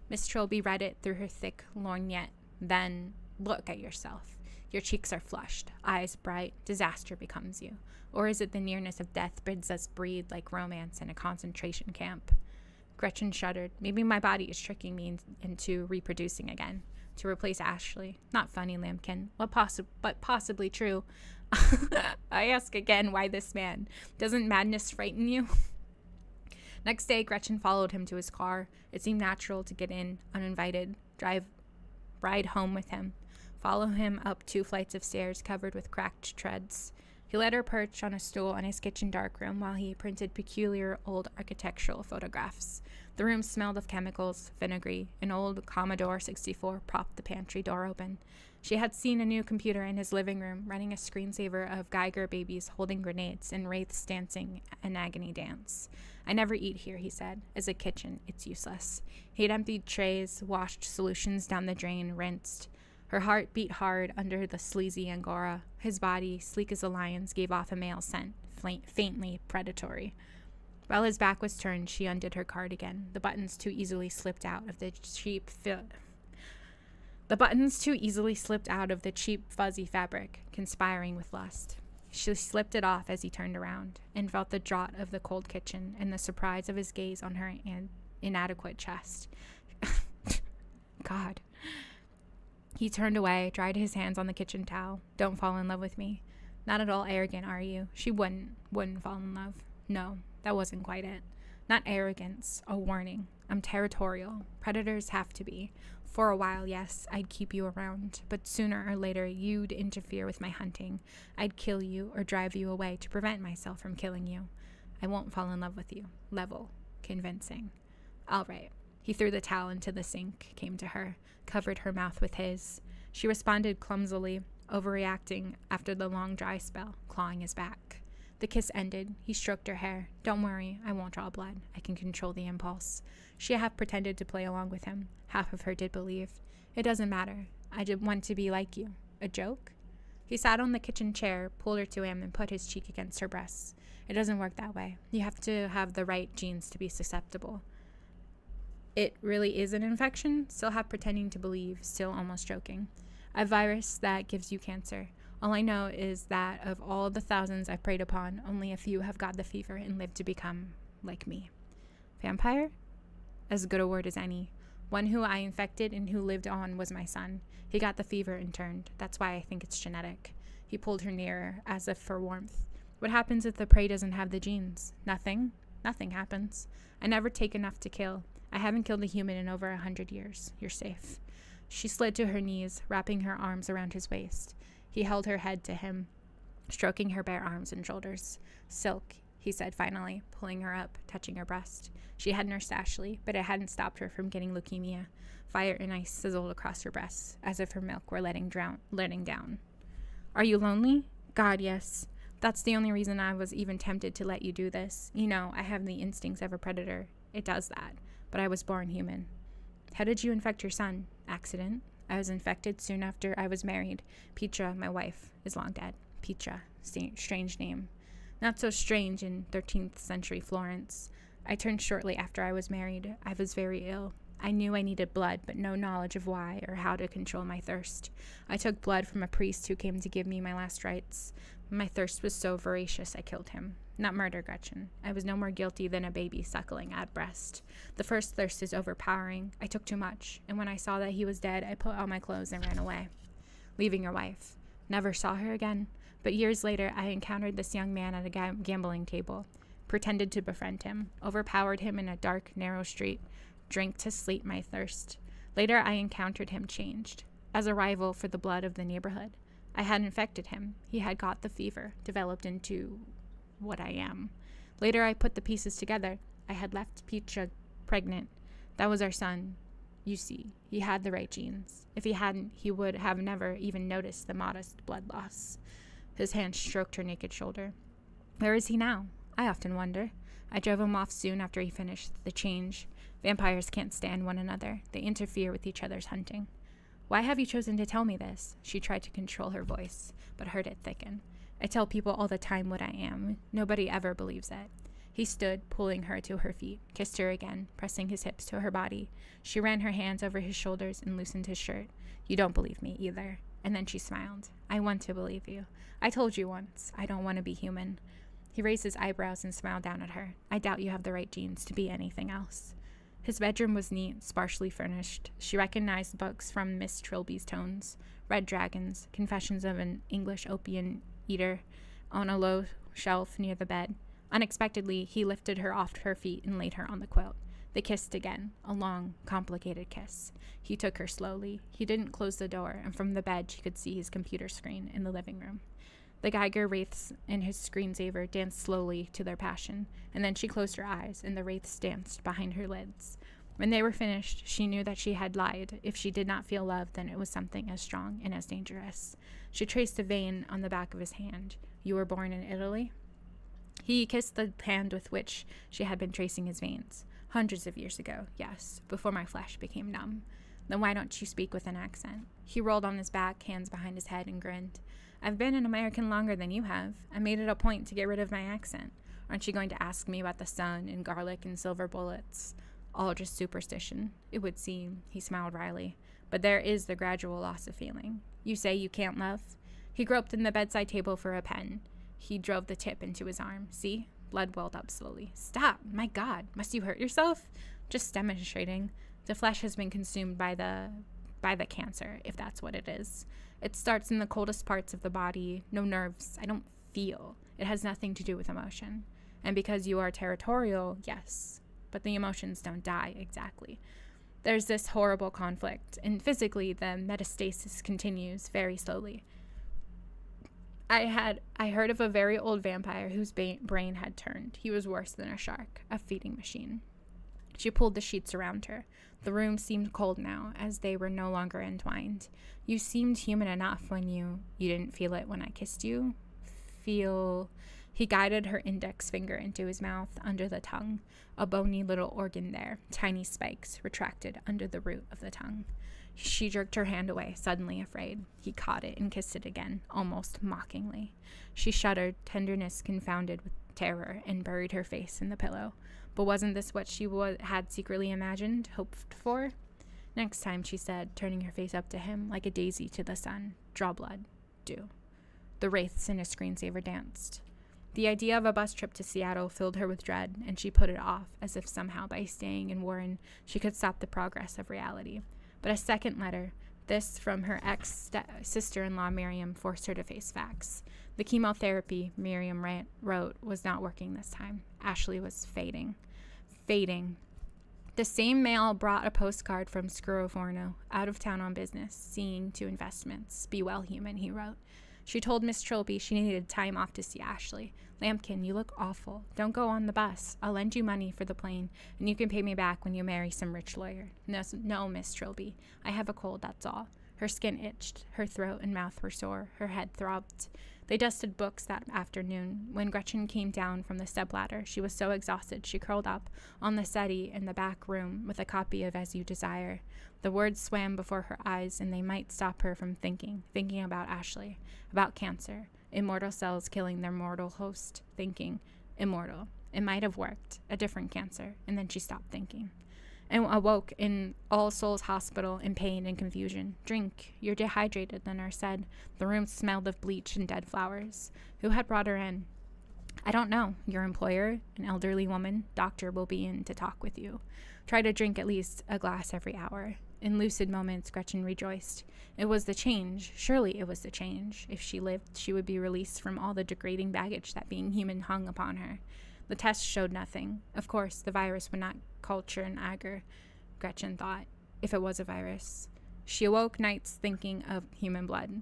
Miss Trilby read it through her thick lorgnette. Then, look at yourself. Your cheeks are flushed, eyes bright, disaster becomes you. Or is it the nearness of death bids us breathe like romance in a concentration camp? Gretchen shuddered. Maybe my body is tricking me into reproducing again, to replace Ashley. Not funny, Lambkin, but possibly true. I ask again, why this man? Doesn't madness frighten you? Next day, Gretchen followed him to his car. It seemed natural to get in, uninvited, ride home with him, follow him up 2 flights of stairs covered with cracked treads. He let her perch on a stool in his kitchen darkroom while he printed peculiar old architectural photographs. The room smelled of chemicals, vinegary. An old Commodore 64 propped the pantry door open. She had seen a new computer in his living room, running a screensaver of Geiger babies holding grenades and wraiths dancing an agony dance. I never eat here, he said. As a kitchen, it's useless. He had emptied trays, washed solutions down the drain, rinsed. Her heart beat hard under the sleazy angora. His body, sleek as a lion's, gave off a male scent, faintly predatory. While his back was turned, she undid her cardigan. The buttons too easily slipped out of the cheap fuzzy fabric, conspiring with lust. She slipped it off as he turned around, and felt the draught of the cold kitchen and the surprise of his gaze on her inadequate chest. God. He turned away, dried his hands on the kitchen towel. Don't fall in love with me. Not at all arrogant, are you? She wouldn't fall in love. No, that wasn't quite it. Not arrogance, a warning. I'm territorial. Predators have to be. For a while, yes, I'd keep you around, but sooner or later you'd interfere with my hunting. I'd kill you or drive you away to prevent myself from killing you. I won't fall in love with you. Level. Convincing. All right. He threw the towel into the sink, came to her, covered her mouth with his. She responded clumsily, overreacting after the long dry spell, clawing his back. The kiss ended. He stroked her hair. Don't worry, I won't draw blood. I can control the impulse. She half pretended to play along with him. Half of her did believe. It doesn't matter. I did want to be like you. A joke? He sat on the kitchen chair, pulled her to him, and put his cheek against her breasts. It doesn't work that way. You have to have the right genes to be susceptible. It really is an infection? Still half pretending to believe, still almost joking. A virus that gives you cancer. All I know is that of all the thousands I've preyed upon, only a few have got the fever and lived to become like me. Vampire? As good a word as any. One who I infected and who lived on was my son. He got the fever and turned. That's why I think it's genetic. He pulled her nearer, as if for warmth. What happens if the prey doesn't have the genes? Nothing. Nothing happens. I never take enough to kill. I haven't killed a human in over 100 years. You're safe. She slid to her knees, wrapping her arms around his waist. He held her head to him, stroking her bare arms and shoulders. Silk, he said finally, pulling her up, touching her breast. She had nursed Ashley, but it hadn't stopped her from getting leukemia. Fire and ice sizzled across her breasts, as if her milk were letting down. Are you lonely? God, yes. That's the only reason I was even tempted to let you do this. You know, I have the instincts of a predator. It does that. But I was born human. How did you infect your son? Accident. I was infected soon after I was married. Petra, my wife, is long dead. Petra. Strange name. Not so strange in 13th century Florence. I turned shortly after I was married. I was very ill. I knew I needed blood, but no knowledge of why or how to control my thirst. I took blood from a priest who came to give me my last rites. My thirst was so voracious I killed him. Not murder, Gretchen. I was no more guilty than a baby suckling at breast. The first thirst is overpowering. I took too much, and when I saw that he was dead, I put on my clothes and ran away. Leaving your wife. Never saw her again. But years later, I encountered this young man at a gambling table. Pretended to befriend him. Overpowered him in a dark, narrow street. Drank to slate my thirst. Later, I encountered him changed. As a rival for the blood of the neighborhood. I had infected him. He had got the fever, developed into what I am. Later, I put the pieces together. I had left Petra pregnant. That was our son. You see, he had the right genes. If he hadn't, he would have never even noticed the modest blood loss. His hand stroked her naked shoulder. Where is he now? I often wonder. I drove him off soon after he finished the change. Vampires can't stand one another. They interfere with each other's hunting. Why have you chosen to tell me this? She tried to control her voice, but heard it thicken. I tell people all the time what I am. Nobody ever believes it. He stood, pulling her to her feet, kissed her again, pressing his hips to her body. She ran her hands over his shoulders and loosened his shirt. You don't believe me either. And then she smiled. I want to believe you. I told you once. I don't want to be human. He raised his eyebrows and smiled down at her. I doubt you have the right genes to be anything else. His bedroom was neat, sparsely furnished. She recognized books from Miss Trilby's tones. Red Dragons, Confessions of an English Opium Eater, on a low shelf near the bed. Unexpectedly, he lifted her off her feet and laid her on the quilt. They kissed again, a long, complicated kiss. He took her slowly. He didn't close the door, and from the bed she could see his computer screen in the living room. The Geiger wraiths in his screensaver danced slowly to their passion, and then she closed her eyes, and the wraiths danced behind her lids. When they were finished, she knew that she had lied. If she did not feel love, then it was something as strong and as dangerous. She traced a vein on the back of his hand. You were born in Italy? He kissed the hand with which she had been tracing his veins. Hundreds of years ago, yes, before my flesh became numb. Then why don't you speak with an accent? He rolled on his back, hands behind his head, and grinned. I've been an American longer than you have. I made it a point to get rid of my accent. Aren't you going to ask me about the sun and garlic and silver bullets? All just superstition, it would seem. He smiled wryly. But there is the gradual loss of feeling. You say you can't love? He groped in the bedside table for a pen. He drove the tip into his arm. See? Blood welled up slowly. Stop! My God! Must you hurt yourself? Just demonstrating. The flesh has been consumed by the cancer, if that's what it is. It starts in the coldest parts of the body. No nerves. I don't feel. It has nothing to do with emotion. And because you are territorial, yes. But the emotions don't die exactly. There's this horrible conflict, and physically the metastasis continues very slowly. I heard of a very old vampire whose brain had turned. He was worse than a shark, a feeding machine. She pulled the sheets around her. The room seemed cold now, as they were no longer entwined. You seemed human enough when you didn't feel it when I kissed you? He guided her index finger into his mouth, under the tongue. A bony little organ there, tiny spikes retracted under the root of the tongue. She jerked her hand away, suddenly afraid. He caught it and kissed it again, almost mockingly. She shuddered, tenderness confounded with terror, and buried her face in the pillow. But wasn't this what she had secretly imagined, hoped for? Next time, she said, turning her face up to him like a daisy to the sun. Draw blood. Do. The wraiths in his screensaver danced. The idea of a bus trip to Seattle filled her with dread, and she put it off, as if somehow by staying in Warren she could stop the progress of reality. But a second letter, this from her ex-sister-in-law Miriam, forced her to face facts. The chemotherapy, Miriam wrote, was not working this time. Ashley was fading. The same mail brought a postcard from Scuro-Forno, out of town on business, seeing to investments. Be well, human, he wrote. She told Miss Trilby she needed time off to see Ashley. Lampkin, you look awful. Don't go on the bus. I'll lend you money for the plane, and you can pay me back when you marry some rich lawyer. No, Miss Trilby. I have a cold, that's all. Her skin itched. Her throat and mouth were sore. Her head throbbed. They dusted books that afternoon. When Gretchen came down from the stepladder, she was so exhausted she curled up on the settee in the back room with a copy of As You Desire. The words swam before her eyes, and they might stop her from thinking about Ashley, about cancer, immortal cells killing their mortal host, thinking, immortal. It might have worked, a different cancer, and then she stopped thinking. And awoke in All Souls Hospital in pain and confusion. Drink, you're dehydrated, the nurse said. The room smelled of bleach and dead flowers. Who had brought her in? I don't know. Your employer, an elderly woman, doctor will be in to talk with you. Try to drink at least a glass every hour. In lucid moments, Gretchen rejoiced. It was the change. Surely it was the change. If she lived, she would be released from all the degrading baggage that being human hung upon her. The test showed nothing. Of course, the virus would not culture an agar, Gretchen thought, if it was a virus. She awoke nights thinking of human blood.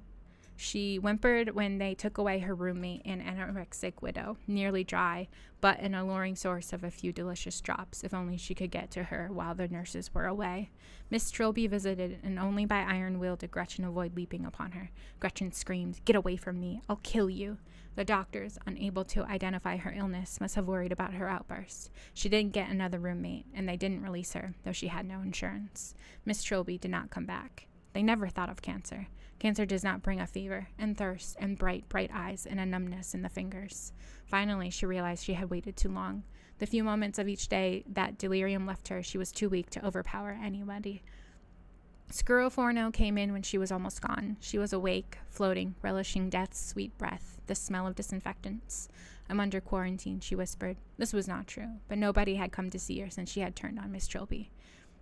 She whimpered when they took away her roommate, an anorexic widow, nearly dry, but an alluring source of a few delicious drops, if only she could get to her while the nurses were away. Miss Trilby visited, and only by iron will did Gretchen avoid leaping upon her. Gretchen screamed, "Get away from me! I'll kill you!" The doctors, unable to identify her illness, must have worried about her outburst. She didn't get another roommate, and they didn't release her, though she had no insurance. Miss Trilby did not come back. They never thought of cancer. Cancer does not bring a fever, and thirst, and bright, bright eyes, and a numbness in the fingers. Finally, she realized she had waited too long. The few moments of each day that delirium left her, she was too weak to overpower anybody. Scuro came in when she was almost gone. She was awake, floating, relishing death's sweet breath, the smell of disinfectants. "I'm under quarantine," she whispered. This was not true, but nobody had come to see her since she had turned on Miss Trilby.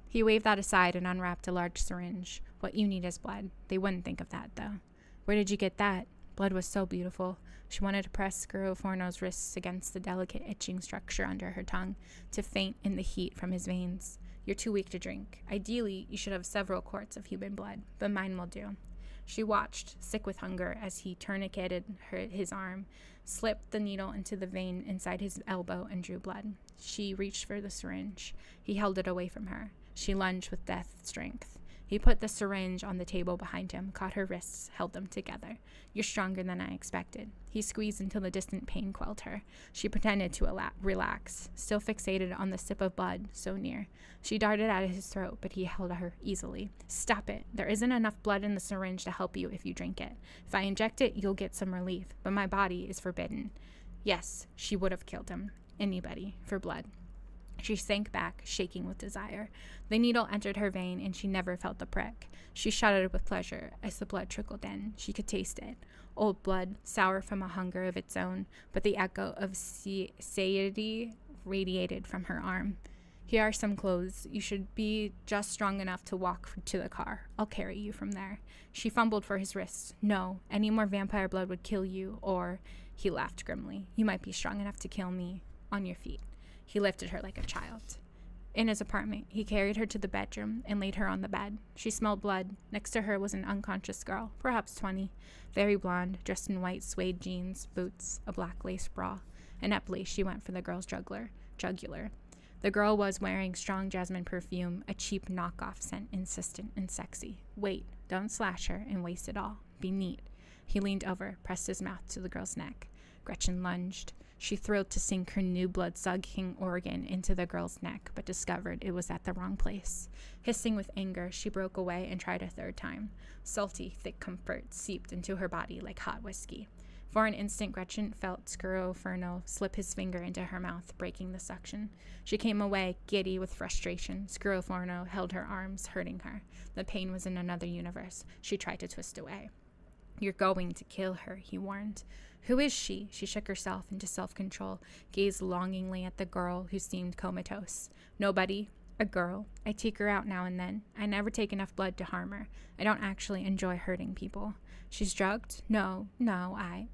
He waved that aside and unwrapped a large syringe. "What you need is blood." They wouldn't think of that, though. "Where did you get that?" Blood was so beautiful. She wanted to press Scuro wrists against the delicate itching structure under her tongue, to faint in the heat from his veins. "You're too weak to drink. Ideally, you should have several quarts of human blood, but mine will do." She watched, sick with hunger, as he tourniqueted his arm, slipped the needle into the vein inside his elbow, and drew blood. She reached for the syringe. He held it away from her. She lunged with death strength. He put the syringe on the table behind him, caught her wrists, held them together. "You're stronger than I expected." He squeezed until the distant pain quelled her. She pretended to relax, still fixated on the sip of blood so near. She darted at his throat, but he held her easily. "Stop it. There isn't enough blood in the syringe to help you if you drink it. If I inject it, you'll get some relief, but my body is forbidden." Yes, she would have killed him. Anybody, for blood. She sank back, shaking with desire. The needle entered her vein, and she never felt the prick. She shuddered with pleasure as the blood trickled in. She could taste it. Old blood, sour from a hunger of its own, but the echo of satiety radiated from her arm. "Here are some clothes. You should be just strong enough to walk to the car. I'll carry you from there." She fumbled for his wrists. "No, any more vampire blood would kill you, or..." He laughed grimly. "You might be strong enough to kill me on your feet." He lifted her like a child. In his apartment, he carried her to the bedroom and laid her on the bed. She smelled blood. Next to her was an unconscious girl, perhaps 20, very blonde, dressed in white suede jeans, boots, a black lace bra. Ineptly, she went for the girl's jugular. The girl was wearing strong jasmine perfume, a cheap knockoff scent, insistent and sexy. "Wait, don't slash her and waste it all. Be neat." He leaned over, pressed his mouth to the girl's neck. Gretchen lunged. She thrilled to sink her new blood-sucking organ into the girl's neck, but discovered it was at the wrong place. Hissing with anger, she broke away and tried a third time. Salty, thick comfort seeped into her body like hot whiskey. For an instant, Gretchen felt Scuro slip his finger into her mouth, breaking the suction. She came away, giddy with frustration. Scuro held her arms, hurting her. The pain was in another universe. She tried to twist away. "You're going to kill her," he warned. "Who is she?" She shook herself into self-control, gazed longingly at the girl who seemed comatose. "Nobody. A girl. I take her out now and then. I never take enough blood to harm her. I don't actually enjoy hurting people." "She's drugged?" No,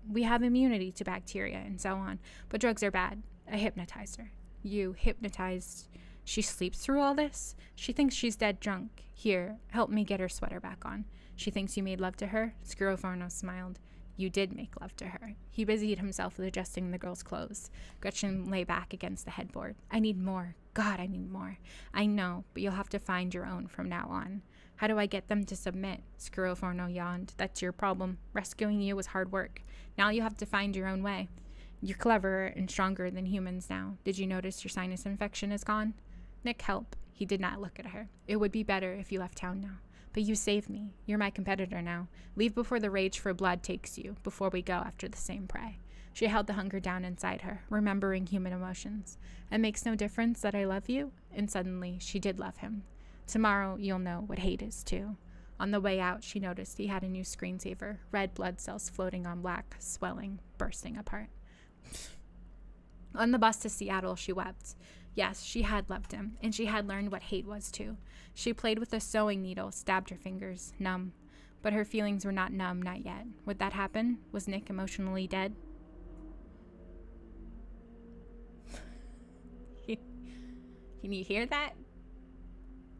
we have immunity to bacteria and so on, but drugs are bad. I hypnotized her." "You hypnotized..." "She sleeps through all this? She thinks she's dead drunk. Here, help me get her sweater back on." "She thinks you made love to her?" Scuro smiled. "You did make love to her." He busied himself with adjusting the girl's clothes. Gretchen lay back against the headboard. "I need more. God, I need more." "I know, but you'll have to find your own from now on." "How do I get them to submit?" Scuro yawned. "That's your problem. Rescuing you was hard work. Now you have to find your own way. You're cleverer and stronger than humans now. Did you notice your sinus infection is gone?" "Nick, help." He did not look at her. "It would be better if you left town now." "But you saved me. You're my competitor now. Leave before the rage for blood takes you, before we go after the same prey." She held the hunger down inside her, remembering human emotions. "It makes no difference that I love you?" And suddenly, she did love him. "Tomorrow, you'll know what hate is, too." On the way out, she noticed he had a new screensaver, red blood cells floating on black, swelling, bursting apart. On the bus to Seattle, she wept. Yes, she had loved him, and she had learned what hate was, too. She played with a sewing needle, stabbed her fingers, numb. But her feelings were not numb, not yet. Would that happen? Was Nick emotionally dead? Can you hear that?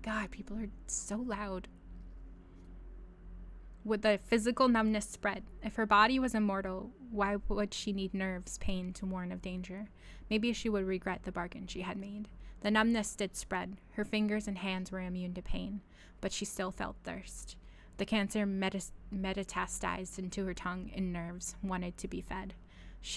God, people are so loud. Would the physical numbness spread? If her body was immortal, why would she need nerves, pain to warn of danger? Maybe she would regret the bargain she had made. The numbness did spread. Her fingers and hands were immune to pain, but she still felt thirst. The cancer metastasized into her tongue and nerves, wanted to be fed.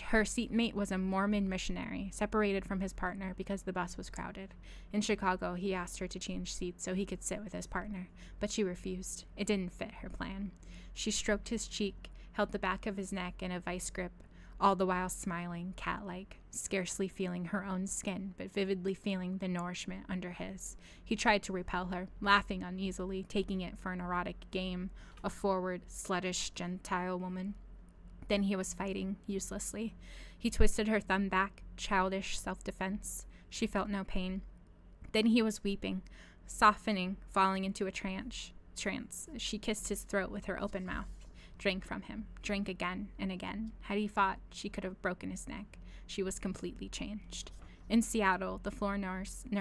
Her seatmate was a Mormon missionary, separated from his partner because the bus was crowded. In Chicago, he asked her to change seats so he could sit with his partner, but she refused. It didn't fit her plan. She stroked his cheek, held the back of his neck in a vice grip, all the while smiling, cat-like, scarcely feeling her own skin, but vividly feeling the nourishment under his. He tried to repel her, laughing uneasily, taking it for an erotic game, a forward, sluttish, Gentile woman. Then he was fighting, uselessly. He twisted her thumb back, childish self-defense. She felt no pain. Then he was weeping, softening, falling into a trance. She kissed his throat with her open mouth, drank from him, drank again and again. Had he fought, she could have broken his neck. She was completely changed. In Seattle, the floor nurse in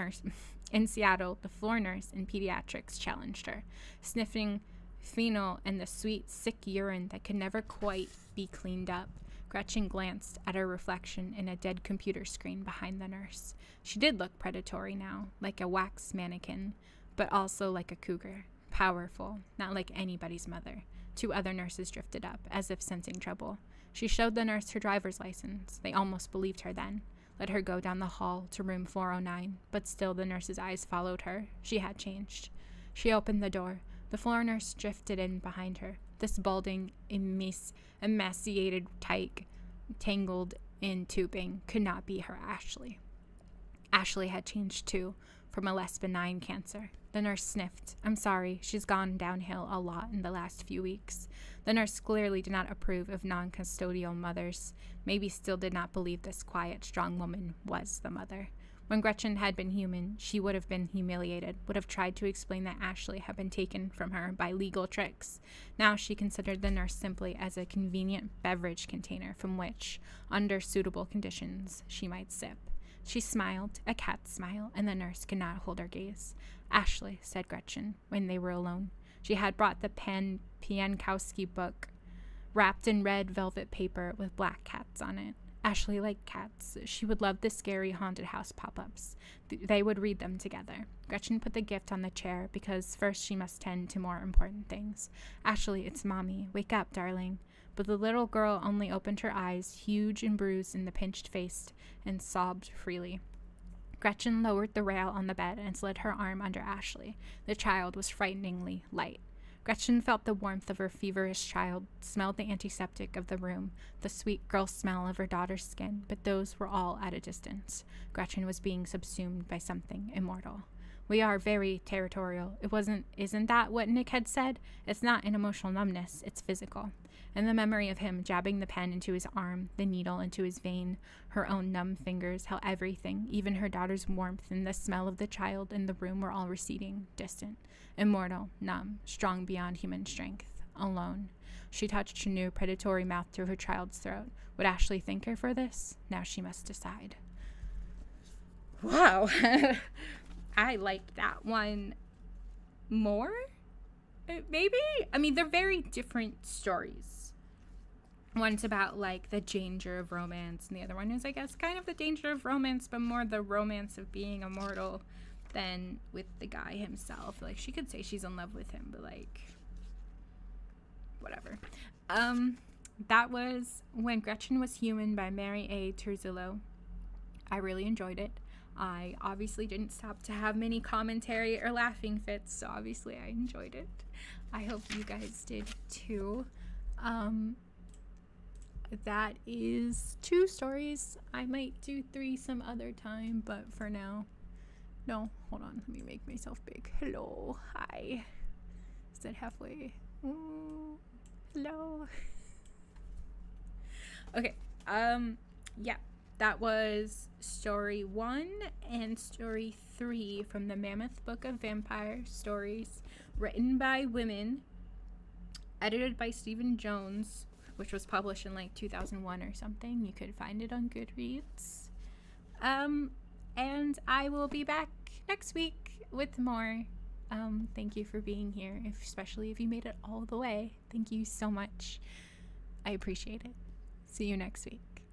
pediatrics challenged her, sniffing phenol and the sweet, sick urine that could never quite be cleaned up. Gretchen glanced at her reflection in a dead computer screen behind the nurse. She did look predatory now, like a wax mannequin, but also like a cougar. Powerful, not like anybody's mother. Two other nurses drifted up, as if sensing trouble. She showed the nurse her driver's license. They almost believed her then. Let her go down the hall to room 409, but still the nurse's eyes followed her. She had changed. She opened the door. The floor nurse drifted in behind her. This balding, emaciated tyke, tangled in tubing, could not be her Ashley. Ashley had changed too, from a less benign cancer. The nurse sniffed. I'm sorry, she's gone downhill a lot in the last few weeks. The nurse clearly did not approve of non-custodial mothers. Maybe still did not believe this quiet, strong woman was the mother. When Gretchen had been human, she would have been humiliated, would have tried to explain that Ashley had been taken from her by legal tricks. Now she considered the nurse simply as a convenient beverage container from which, under suitable conditions, she might sip. She smiled, a cat smile, and the nurse could not hold her gaze. Ashley, said Gretchen, when they were alone. She had brought the Piankowski book, wrapped in red velvet paper with black cats on it. Ashley liked cats. She would love the scary haunted house pop-ups. They would read them together. Gretchen put the gift on the chair because first she must tend to more important things. Ashley, it's Mommy. Wake up, darling. But the little girl only opened her eyes, huge and bruised in the pinched face, and sobbed freely. Gretchen lowered the rail on the bed and slid her arm under Ashley. The child was frighteningly light. Gretchen felt the warmth of her feverish child, smelled the antiseptic of the room, the sweet girl smell of her daughter's skin, but those were all at a distance. Gretchen was being subsumed by something immortal. We are very territorial. Isn't that what Nick had said? It's not an emotional numbness, it's physical. And the memory of him jabbing the pen into his arm, the needle into his vein, her own numb fingers, how everything, even her daughter's warmth and the smell of the child in the room were all receding, distant, immortal, numb, strong beyond human strength, alone. She touched her new predatory mouth to her child's throat. Would Ashley thank her for this? Now she must decide. Wow. I liked that one more, maybe? I mean, they're very different stories. One's about, like, the danger of romance, and the other one is, I guess, kind of the danger of romance, but more the romance of being immortal than with the guy himself. Like, she could say she's in love with him, but, like, whatever. That was When Gretchen Was Human by Mary A. Turzillo. I really enjoyed it. I obviously didn't stop to have many commentary or laughing fits, so obviously I enjoyed it. I hope you guys did too. That is 2 stories. I might do 3 some other time, but for now, no, hold on, let me make myself big. Hello, hi. Is that halfway? Ooh, hello. Okay, yeah. That was story 1 and story 3 from the Mammoth Book of Vampire Stories, written by women, edited by Stephen Jones, which was published in like 2001 or something. You could find it on Goodreads. And I will be back next week with more. Thank you for being here, especially if you made it all the way. Thank you so much. I appreciate it. See you next week.